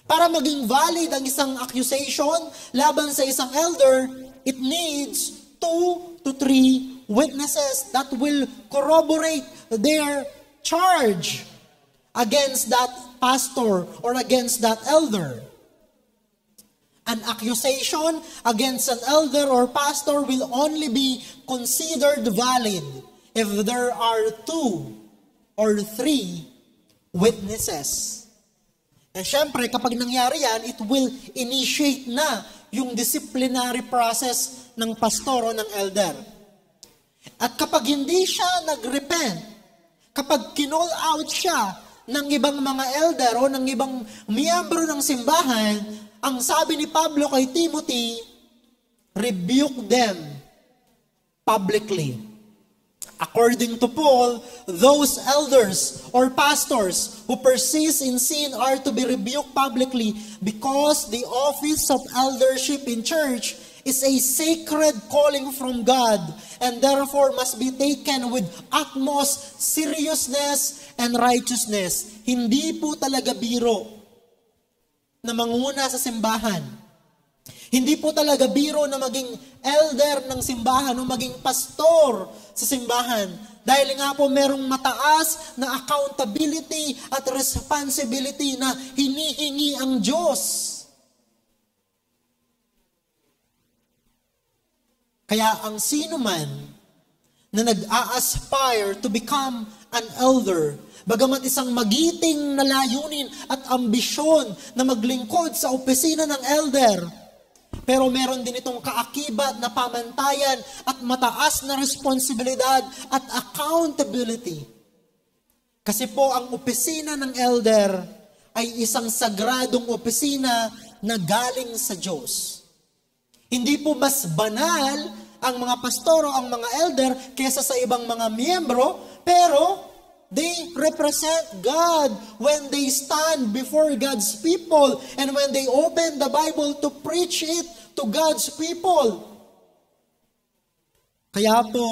Para maging valid ang isang accusation laban sa isang elder, it needs 2 to 3 witnesses that will corroborate their charge against that pastor or against that elder. An accusation against an elder or pastor will only be considered valid if there are 2 or 3 witnesses. And syempre, kapag nangyari yan, it will initiate na yung disciplinary process ng pastor o ng elder. At kapag hindi siya nag-repent, kapag kinall out siya ng ibang mga elder o ng ibang miyembro ng simbahan, ang sabi ni Pablo kay Timothy, rebuke them publicly. According to Paul, those elders or pastors who persist in sin are to be rebuked publicly because the office of eldership in church is a sacred calling from God and therefore must be taken with utmost seriousness and righteousness. Hindi po talaga biro na manguna sa simbahan. Hindi po talaga biro na maging elder ng simbahan o maging pastor sa simbahan. Dahil nga po merong mataas na accountability at responsibility na hinihingi ang Diyos. Kaya ang sino man na nag-a-aspire to become an elder, bagamat isang magiting na layunin at ambisyon na maglingkod sa opisina ng elder, pero meron din itong kaakibat na pamantayan at mataas na responsibilidad at accountability. Kasi po ang opisina ng elder ay isang sagradong opisina na galing sa Diyos. Hindi po mas banal ang mga pastor o ang mga elder kaysa sa ibang mga miyembro, pero they represent God when they stand before God's people and when they open the Bible to preach it to God's people. Kaya po,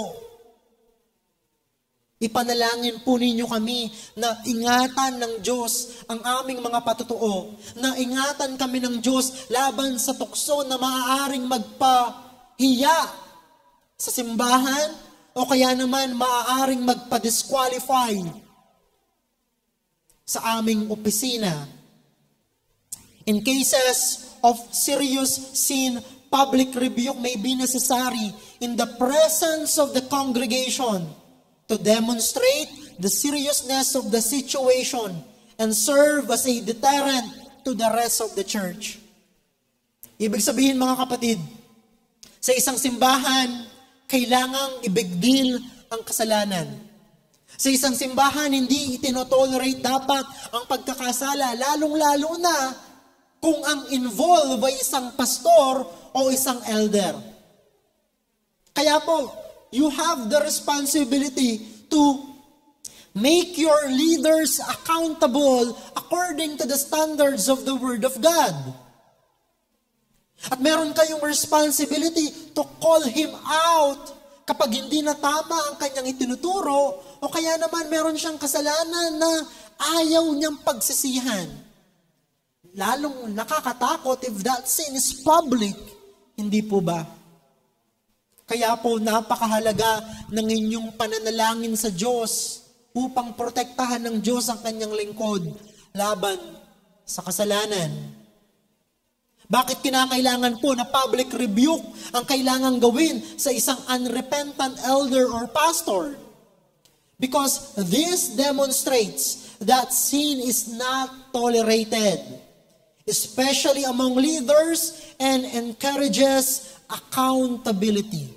ipanalangin po ninyo kami na ingatan ng Diyos ang aming mga patutuo, na ingatan kami ng Diyos laban sa tukso na maaaring magpahiya sa simbahan o kaya naman maaaring magpa-disqualify sa aming opisina. In cases of serious sin, public rebuke may be necessary in the presence of the congregation to demonstrate the seriousness of the situation and serve as a deterrent to the rest of the church. Ibig sabihin mga kapatid, sa isang simbahan, kailangang i-big deal ang kasalanan. Sa isang simbahan, hindi itinotolerate dapat ang pagkakasala, lalong-lalo na kung ang involved ay isang pastor o isang elder. Kaya po, you have the responsibility to make your leaders accountable according to the standards of the Word of God. At meron kayong responsibility to call him out kapag hindi na tama ang kanyang itinuturo o kaya naman meron siyang kasalanan na ayaw niyang pagsisihan. Lalong nakakatakot if that sin is public. Hindi po ba? Kaya po napakahalaga ng inyong pananalangin sa Diyos upang protektahan ng Diyos ang kanyang lingkod laban sa kasalanan. Bakit kinakailangan po na public rebuke ang kailangang gawin sa isang unrepentant elder or pastor? Because this demonstrates that sin is not tolerated, especially among leaders, and encourages accountability.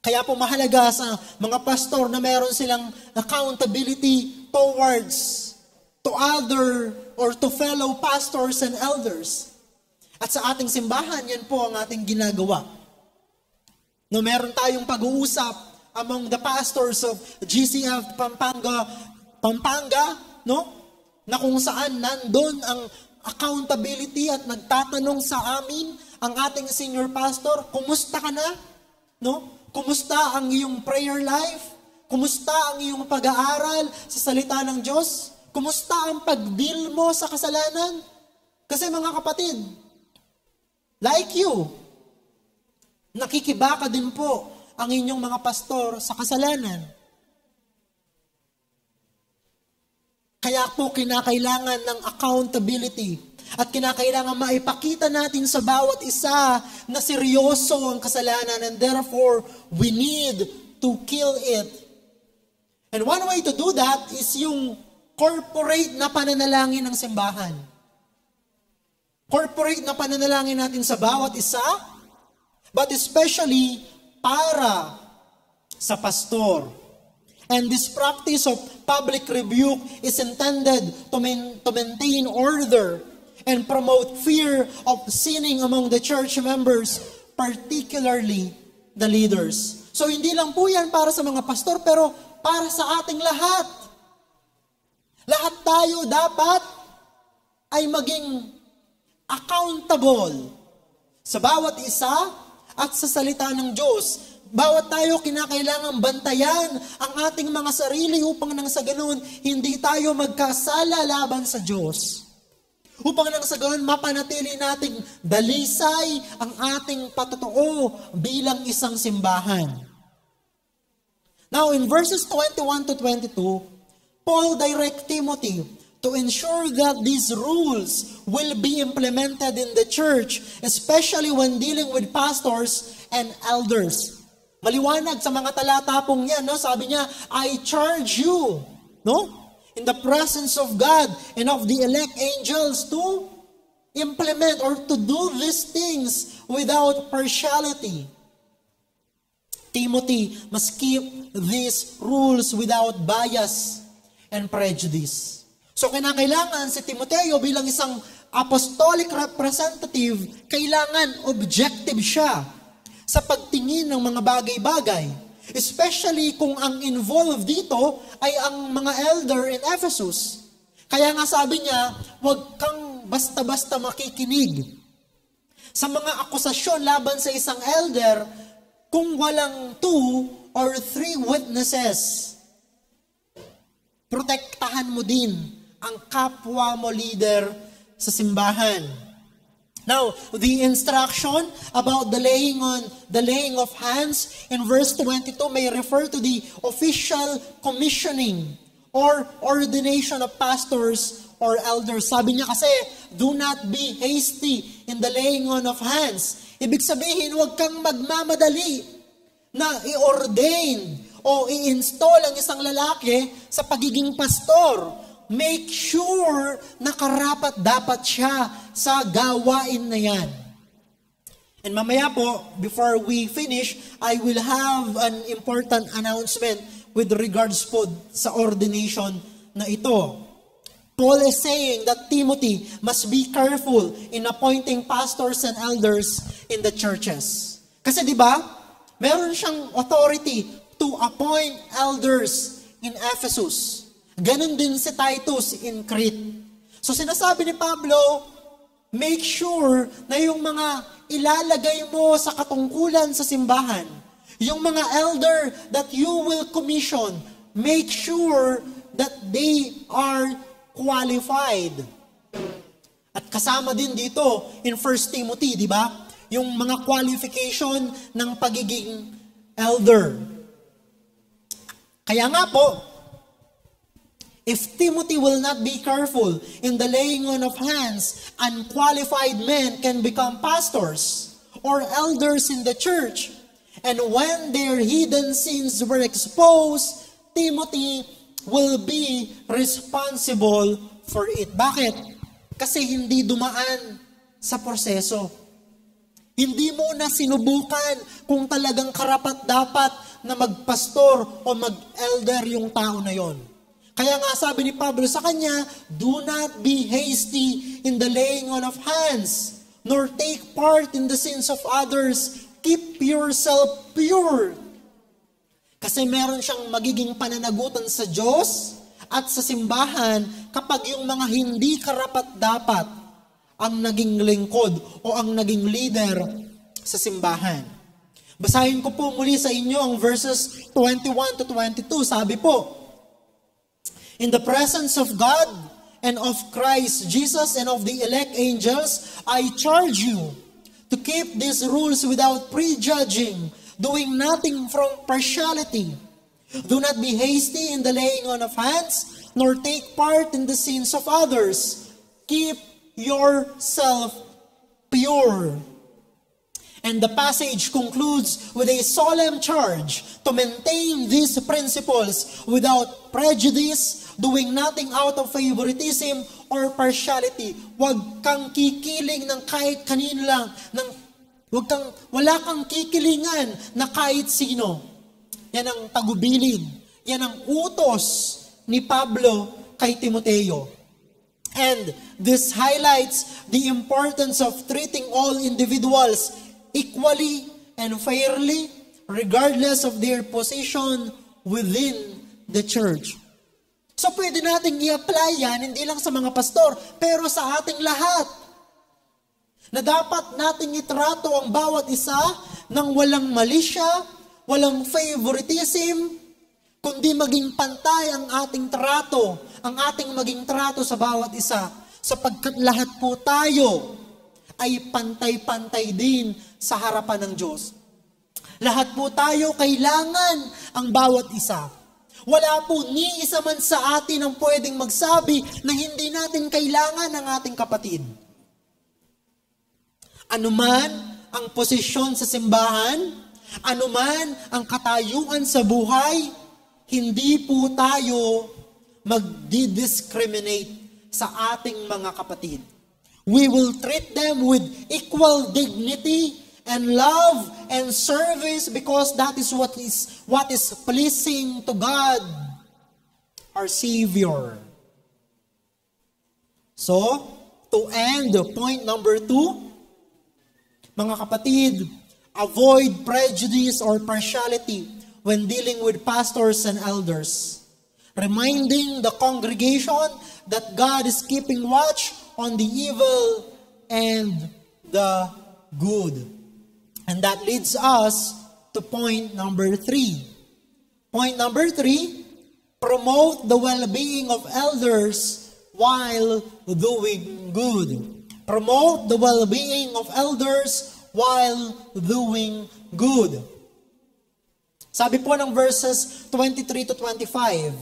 Kaya po mahalaga sa mga pastor na meron silang accountability to other or to fellow pastors and elders. At sa ating simbahan, yan po ang ating ginagawa. No, meron tayong pag-uusap among the pastors of GCF Pampanga, no? Na kung saan nandun ang accountability at nagtatanong sa amin ang ating senior pastor, kumusta ka na? No? Kumusta ang iyong prayer life? Kumusta ang iyong pag-aaral sa salita ng Diyos? Kumusta ang pag-deal mo sa kasalanan? Kasi mga kapatid, like you, nakikibaka din po ang inyong mga pastor sa kasalanan. Kaya po kinakailangan ng accountability at kinakailangan maipakita natin sa bawat isa na seryoso ang kasalanan and therefore we need to kill it. And one way to do that is yung corporate na pananalangin ng simbahan. Corporate na pananalangin natin sa bawat isa, but especially para sa pastor. And this practice of public rebuke is intended to maintain order and promote fear of sinning among the church members, particularly the leaders. So hindi lang po yan para sa mga pastor, pero para sa ating lahat. Lahat tayo dapat ay maging accountable sa bawat isa at sa salita ng Diyos. Bawat tayo kinakailangang bantayan ang ating mga sarili upang nang sa ganun, hindi tayo magkasala laban sa Diyos. Upang nang sa ganun, mapanatili nating dalisay ang ating patotoo bilang isang simbahan. Now, in verses 21 to 22, Paul directs Timothy to ensure that these rules will be implemented in the church, especially when dealing with pastors and elders. Maliwanag sa mga talata pong yan, no? Sabi niya, I charge you, no? In the presence of God and of the elect angels to implement or to do these things without partiality. Timothy must keep these rules without bias and prejudice. So kinakailangan si Timoteo bilang isang apostolic representative, kailangan objective siya sa pagtingin ng mga bagay-bagay. Especially kung ang involved dito ay ang mga elder in Ephesus. Kaya nga sabi niya, huwag kang basta-basta makikinig sa mga akusasyon laban sa isang elder kung walang 2 or 3 witnesses. Protektahan mo din ang kapwa mo leader sa simbahan. Now, the instruction about the laying of hands in verse 22 may refer to the official commissioning or ordination of pastors or elders. Sabi niya kasi, do not be hasty in the laying on of hands. Ibig sabihin, huwag kang magmamadali na i-ordain o i-install ang isang lalaki sa pagiging pastor. Make sure na karapat-dapat siya sa gawain na yan. And mamaya po, before we finish, I will have an important announcement with regards po sa ordination na ito. Paul is saying that Timothy must be careful in appointing pastors and elders in the churches. Kasi di ba, meron siyang authority to appoint elders in Ephesus. Ganon din si Titus in Crete. So sinasabi ni Pablo, make sure na yung mga ilalagay mo sa katungkulan sa simbahan, yung mga elder that you will commission, make sure that they are qualified. At kasama din dito in 1 Timothy, di ba? Yung mga qualification ng pagiging elder. Kaya nga po, if Timothy will not be careful in the laying on of hands, unqualified men can become pastors or elders in the church. And when their hidden sins were exposed, Timothy will be responsible for it. Bakit? Kasi hindi dumaan sa proseso. Hindi mo na sinubukan kung talagang karapat-dapat na magpastor o mag-elder yung tao na yon. Kaya nga sabi ni Pablo sa kanya, do not be hasty in the laying on of hands, nor take part in the sins of others. Keep yourself pure. Kasi meron siyang magiging pananagutan sa Diyos at sa simbahan kapag yung mga hindi karapat-dapat ang naging lingkod o ang naging leader sa simbahan. Basahin ko po muli sa inyo ang verses 21 to 22. Sabi po, in the presence of God and of Christ Jesus and of the elect angels, I charge you to keep these rules without prejudging, doing nothing from partiality. Do not be hasty in the laying on of hands, nor take part in the sins of others. Keep yourself pure. And the passage concludes with a solemn charge to maintain these principles without prejudice, doing nothing out of favoritism or partiality. Huwag kang kikiling ng kahit kanino lang, wala kang kikilingan na kahit sino. Yan ang tagubilin. Yan ang utos ni Pablo kay Timoteo. And this highlights the importance of treating all individuals equally and fairly, regardless of their position within the church. So pwede nating i-apply yan, hindi lang sa mga pastor, pero sa ating lahat. Na dapat nating itrato ang bawat isa ng walang malisya, walang favoritism, kundi maging pantay ang ating trato, ang ating maging trato sa bawat isa, sapagkat lahat po tayo ay pantay-pantay din sa harapan ng Diyos. Lahat po tayo kailangan ang bawat isa. Wala po ni isa man sa atin ang pwedeng magsabi na hindi natin kailangan ang ating kapatid. Anuman ang posisyon sa simbahan, anuman ang katayuan sa buhay, hindi po tayo magdi-discriminate sa ating mga kapatid. We will treat them with equal dignity and love and service because that is what is pleasing to God, our Savior. So, to end point number 2, mga kapatid, avoid prejudice or partiality when dealing with pastors and elders. Reminding the congregation that God is keeping watch on the evil and the good. And that leads us to point number 3. Point number 3, promote the well-being of elders while doing good. Promote the well-being of elders while doing good. Sabi po ng verses 23 to 25,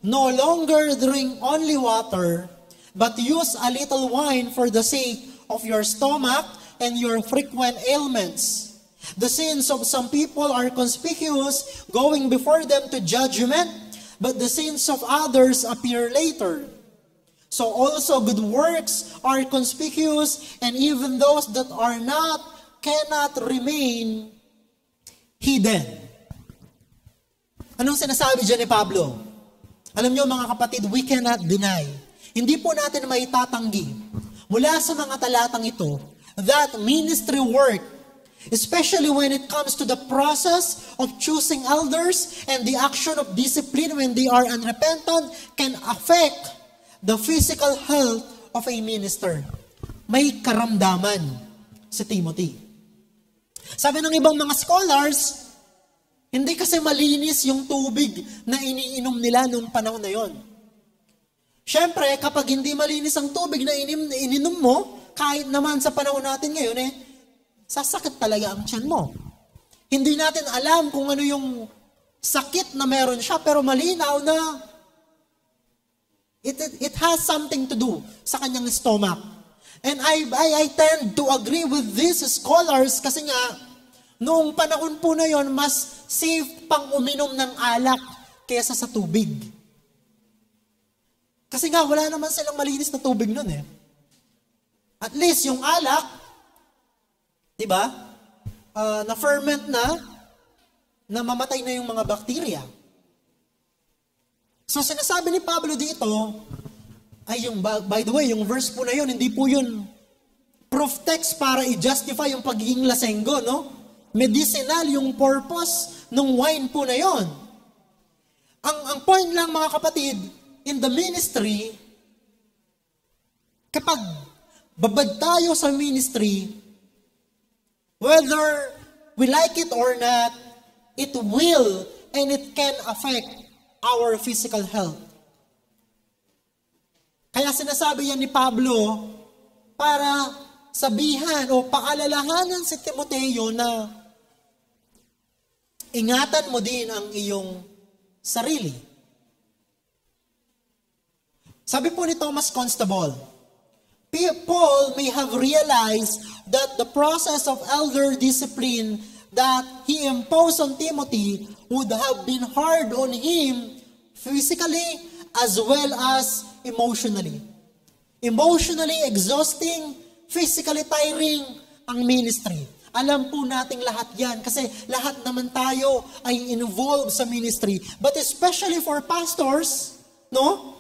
no longer drink only water, but use a little wine for the sake of your stomach and your frequent ailments. The sins of some people are conspicuous, going before them to judgment, but the sins of others appear later. So also good works are conspicuous, and even those that are not cannot remain hidden. Anong sinasabi dyan ni Pablo? Alam niyo mga kapatid, we cannot deny. Hindi po natin maitatanggi mula sa mga talatang ito that ministry work, especially when it comes to the process of choosing elders and the action of discipline when they are unrepentant, can affect the physical health of a minister. May karamdaman si Timothy. Sabi ng ibang mga scholars, hindi kasi malinis yung tubig na iniinom nila noong panahon na yon. Siyempre, kapag hindi malinis ang tubig na ininom mo, kahit naman sa panahon natin ngayon, sasakit talaga ang tiyan mo. Hindi natin alam kung ano yung sakit na meron siya, pero malinaw na it has something to do sa kanyang stomach. And I tend to agree with these scholars kasi nga, noong panahon po na yon, mas safe pang uminom ng alak kaysa sa tubig. Kasi nga, wala naman silang malinis na tubig nun At least yung alak, di ba? Na-ferment na mamatay na yung mga bakterya. So sinasabi ni Pablo dito, by the way, yung verse po na yun, hindi po yun proof text para i-justify yung pagiging lasenggo, no? Medicinal yung purpose ng wine po na yon. Ang point lang mga kapatid, in the ministry, kapag babad tayo sa ministry, whether we like it or not, it will and it can affect our physical health. Kaya sinasabi yan ni Pablo para sabihan o paalalahanan si Timoteo na ingatan mo din ang iyong sarili. Sabi po ni Thomas Constable, Paul may have realized that the process of elder discipline that he imposed on Timothy would have been hard on him physically as well as emotionally. Emotionally exhausting, physically tiring ang ministry. Alam po nating lahat yan kasi lahat naman tayo ay involved sa ministry. But especially for pastors, no?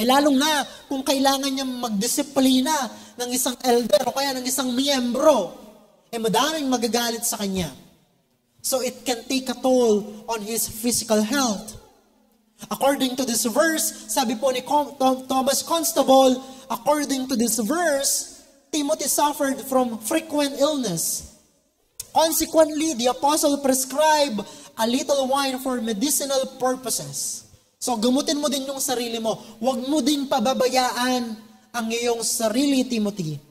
Lalong na kung kailangan niya magdisiplina ng isang elder o kaya ng isang miyembro, madaming magagalit sa kanya. So it can take a toll on his physical health. According to this verse, sabi po ni Thomas Constable, according to this verse, Timothy suffered from frequent illness. Consequently, the apostle prescribed a little wine for medicinal purposes. So, gamutin mo din yung sarili mo. Huwag mo din pababayaan ang iyong sarili, Timothy.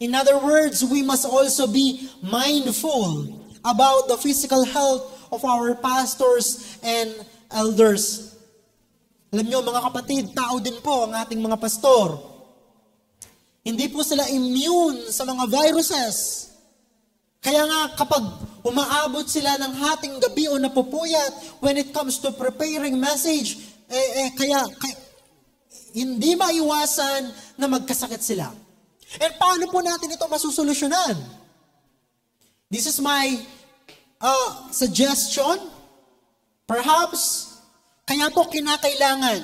In other words, we must also be mindful about the physical health of our pastors and elders. Alam nyo, mga kapatid, tao din po ang ating mga pastor. Hindi po sila immune sa mga viruses. Kaya nga kapag umaabot sila ng hating gabi o napupuyat when it comes to preparing message, kaya hindi maiwasan na magkasakit sila. And paano po natin ito masusolusyonan? This is my suggestion. Perhaps, kaya po kinakailangan.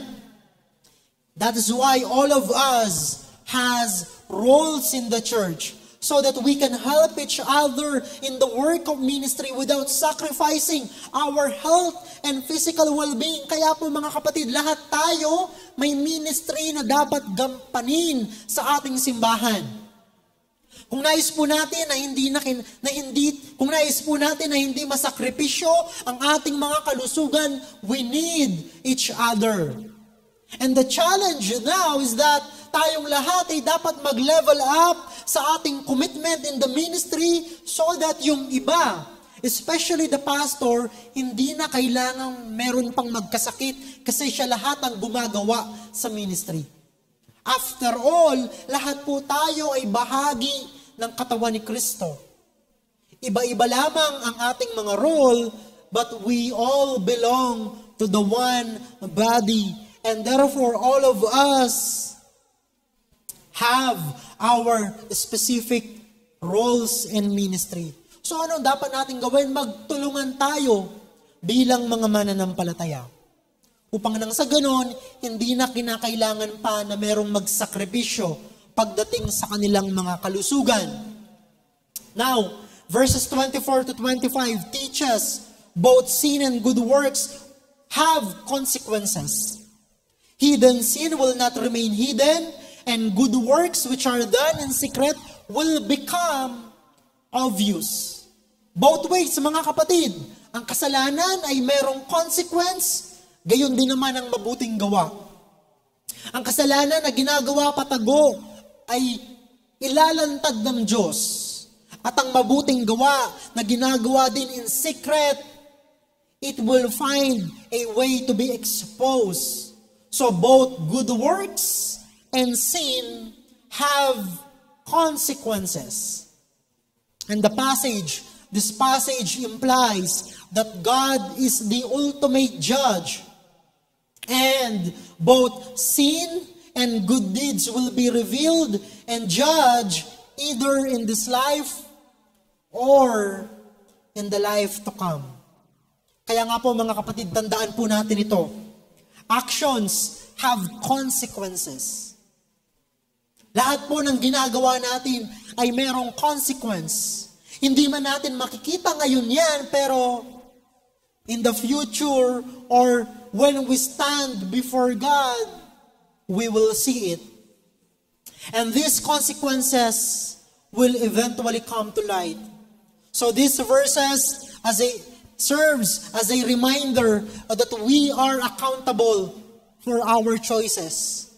That is why all of us has roles in the church so that we can help each other in the work of ministry without sacrificing our health and physical well-being. Kaya po mga kapatid, lahat tayo may ministry na dapat gampanin sa ating simbahan. Kung nais po natin na hindi masakripisyo ang ating mga kalusugan, we need each other. And the challenge now is that tayong lahat ay dapat mag-level up sa ating commitment in the ministry so that yung iba, especially the pastor, hindi na kailangang meron pang magkasakit kasi siya lahat ang gumagawa sa ministry. After all, lahat po tayo ay bahagi ng katawan ni Kristo. Iba-iba lamang ang ating mga role, but we all belong to the one body. And therefore, all of us have our specific roles in ministry. So ano dapat natin gawin? Magtulungan tayo bilang mga mananampalataya. Upang nang sa ganon, hindi na kinakailangan pa na merong magsakripisyo pagdating sa kanilang mga kalusugan. Now, verses 24 to 25 teach us both sin and good works have consequences. Hidden sin will not remain hidden, and good works which are done in secret will become obvious. Both ways, mga kapatid. Ang kasalanan ay merong consequence, gayon din naman ang mabuting gawa. Ang kasalanan na ginagawa patago ay ilalantad ng Diyos. At ang mabuting gawa na ginagawa din in secret, it will find a way to be exposed. So both good works and sin have consequences. And this passage implies that God is the ultimate judge. And both sin and good deeds will be revealed and judged either in this life or in the life to come. Kaya nga po mga kapatid, tandaan po natin ito. Actions have consequences. Lahat po ng ginagawa natin ay merong consequence. Hindi man natin makikita ngayon yan, pero in the future or when we stand before God, we will see it. And these consequences will eventually come to light. So these verses serves as a reminder that we are accountable for our choices.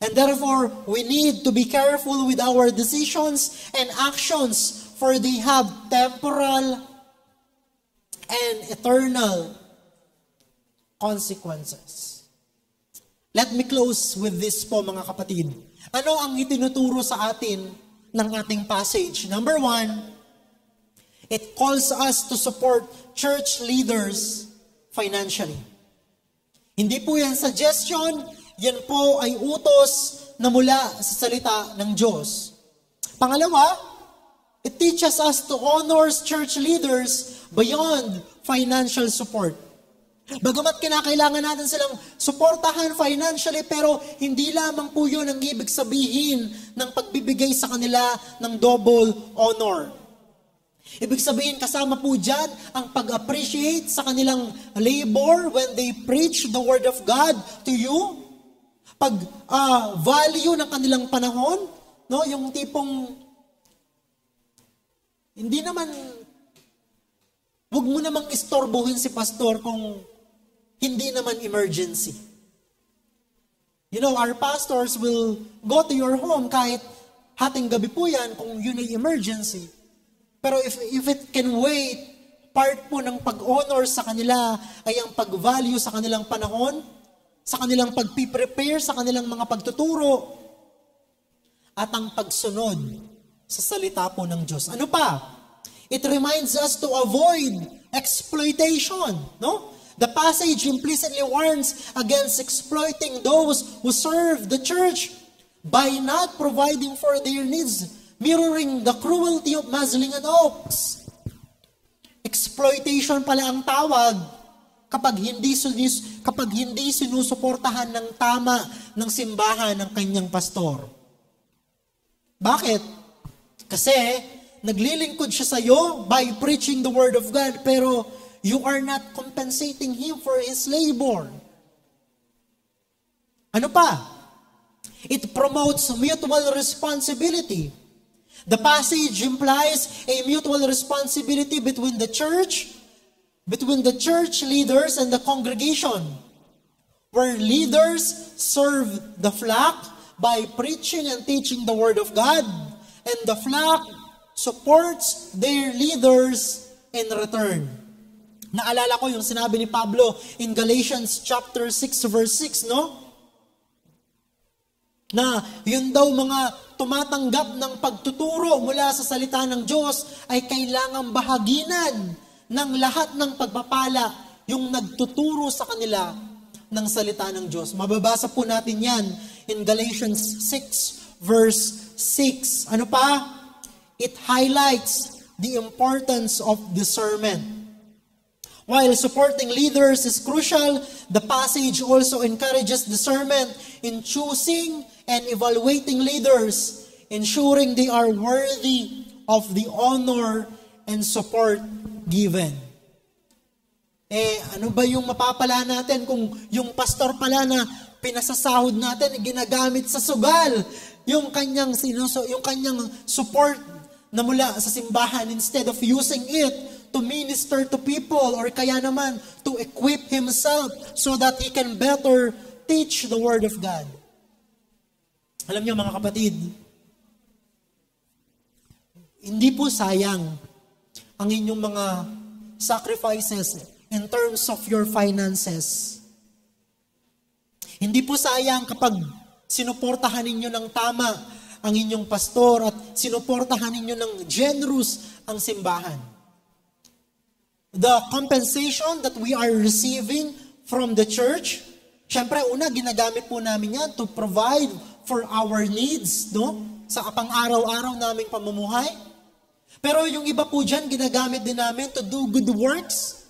And therefore, we need to be careful with our decisions and actions, for they have temporal and eternal consequences. Let me close with this po mga kapatid. Ano ang itinuturo sa atin ng ating passage? Number 1, it calls us to support church leaders financially. Hindi po yan suggestion, yan po ay utos na mula sa salita ng Diyos. Pangalawa, It teaches us to honor church leaders beyond financial support. Bagamat kinakailangan natin silang suportahan financially, pero hindi lamang po yun ang ibig sabihin ng pagbibigay sa kanila ng double honor. Ibig sabihin, kasama po dyan ang pag-appreciate sa kanilang labor when they preach the Word of God to you. Pag-value ng kanilang panahon, no? Yung tipong, hindi naman, huwag mo namang istorbohin si pastor kung hindi naman emergency. You know, our pastors will go to your home kahit hating gabi po yan kung yun ay emergency. Pero if it can wait, part po ng pag-honor sa kanila ay ang pag-value sa kanilang panahon, sa kanilang pag-prepare, sa kanilang mga pagtuturo, at ang pagsunod sa salita po ng Diyos. Ano pa? It reminds us to avoid exploitation, no? The passage implicitly warns against exploiting those who serve the church by not providing for their needs, mirroring the cruelty of Maslingen Oaks. Exploitation pala ang tawag kapag hindi sinusuportahan ng tama ng simbahan ng kanyang pastor. Bakit? Kasi naglilingkod siya sa iyo by preaching the Word of God, pero you are not compensating him for his labor. Ano pa? It promotes mutual responsibility. The passage implies a mutual responsibility between the church leaders and the congregation, where leaders serve the flock by preaching and teaching the Word of God, and the flock supports their leaders in return. Naalala ko yung sinabi ni Pablo in Galatians chapter 6 verse 6, no? Na yun daw mga tumatanggap ng pagtuturo mula sa salita ng Diyos ay kailangang bahaginan ng lahat ng pagpapala yung nagtuturo sa kanila ng salita ng Diyos. Mababasa po natin yan in Galatians 6 verse 6. Ano pa? It highlights the importance of discernment. While supporting leaders is crucial, the passage also encourages discernment in choosing and evaluating leaders, ensuring they are worthy of the honor and support given. Ano ba yung mapapala natin kung yung pastor pala na pinasasahod natin, ginagamit sa sugal yung kanyang support na mula sa simbahan instead of using it to minister to people or kaya naman to equip himself so that he can better teach the Word of God. Alam niyo mga kapatid, hindi po sayang ang inyong mga sacrifices in terms of your finances. Hindi po sayang kapag sinuportahan ninyo ng tama ang inyong pastor at sinuportahan ninyo ng generous ang simbahan. The compensation that we are receiving from the church, syempre una, ginagamit po namin yan to provide for our needs, no? Sa pang-araw-araw naming pamumuhay. Pero yung iba po dyan, ginagamit din namin to do good works.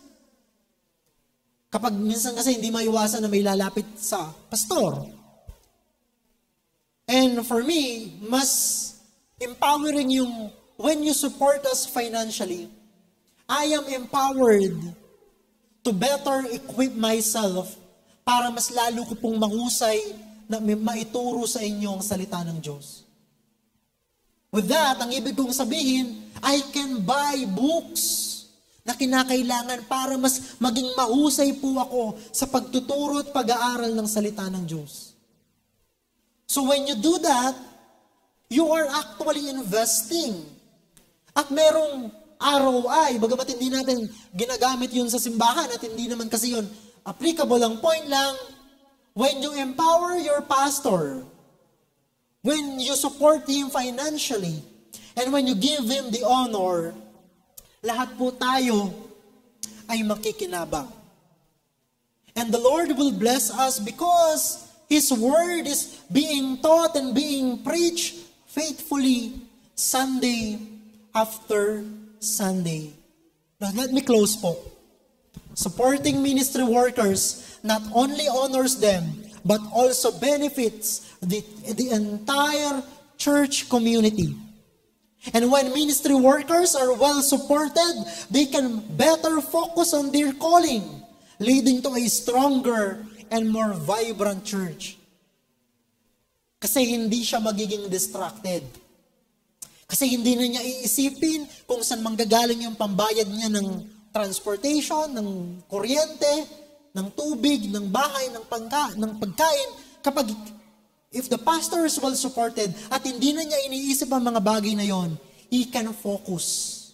Kapag minsan kasi hindi maiwasan na may lalapit sa pastor. And for me, mas empowering yung when you support us financially, I am empowered to better equip myself para mas lalo ko pong mahusay na maituro sa inyo ang salita ng Diyos. With that, ang ibig kong sabihin, I can buy books na kinakailangan para mas maging mahusay po ako sa pagtuturo at pag-aaral ng salita ng Diyos. So when you do that, you are actually investing. At merong ROI, bagamat hindi natin ginagamit yun sa simbahan at hindi naman kasi yun applicable. Ang point lang, when you empower your pastor, when you support him financially, and when you give him the honor, lahat po tayo ay makikinabang. And the Lord will bless us because His Word is being taught and being preached faithfully Sunday after Sunday. Now, let me close po. Supporting ministry workers not only honors them, but also benefits the entire church community. And when ministry workers are well supported, they can better focus on their calling, leading to a stronger and more vibrant church. Kasi hindi siya magiging distracted. Kasi hindi na niya iisipin kung saan manggagaling yung pambayad niya ng transportation, ng kuryente, ng tubig, ng bahay, ng pagkain. If the pastor is well supported at hindi na niya iniisip ang mga bagay na yon, he can focus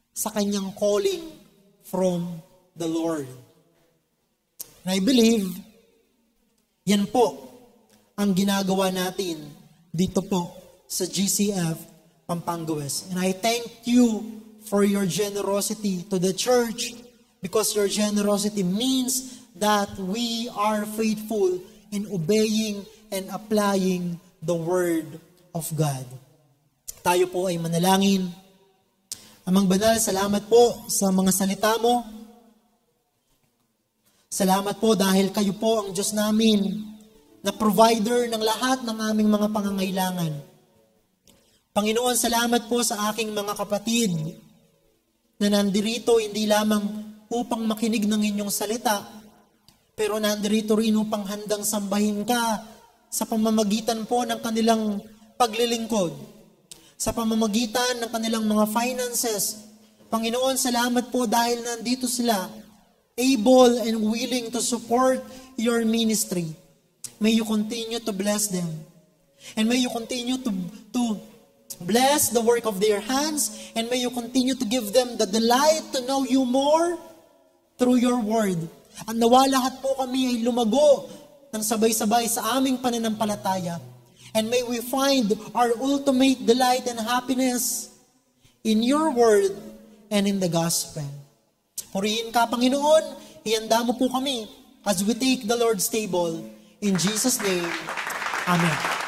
sa kanyang calling from the Lord. And I believe, yan po ang ginagawa natin dito po sa GCF Pampanga West. And I thank you for your generosity to the church, because your generosity means that we are faithful in obeying and applying the Word of God. Tayo po ay manalangin. Amang Banal, salamat po sa mga salita mo. Salamat po dahil kayo po ang Diyos namin na provider ng lahat ng aming mga pangangailangan. Panginoon, salamat po sa aking mga kapatid na nandirito hindi lamang upang makinig ng inyong salita, pero nandirito rin upang handang sambahin ka sa pamamagitan po ng kanilang paglilingkod, sa pamamagitan ng kanilang mga finances. Panginoon, salamat po dahil nandito sila, able and willing to support your ministry. May you continue to bless them. And may you continue to bless the work of their hands, and may you continue to give them the delight to know you more through your word. At nawa lahat po kami ay lumago ng sabay-sabay sa aming pananampalataya. And may we find our ultimate delight and happiness in your word and in the gospel. Purihin ka, Panginoon, ihanda mo po kami as we take the Lord's table. In Jesus' name, Amen.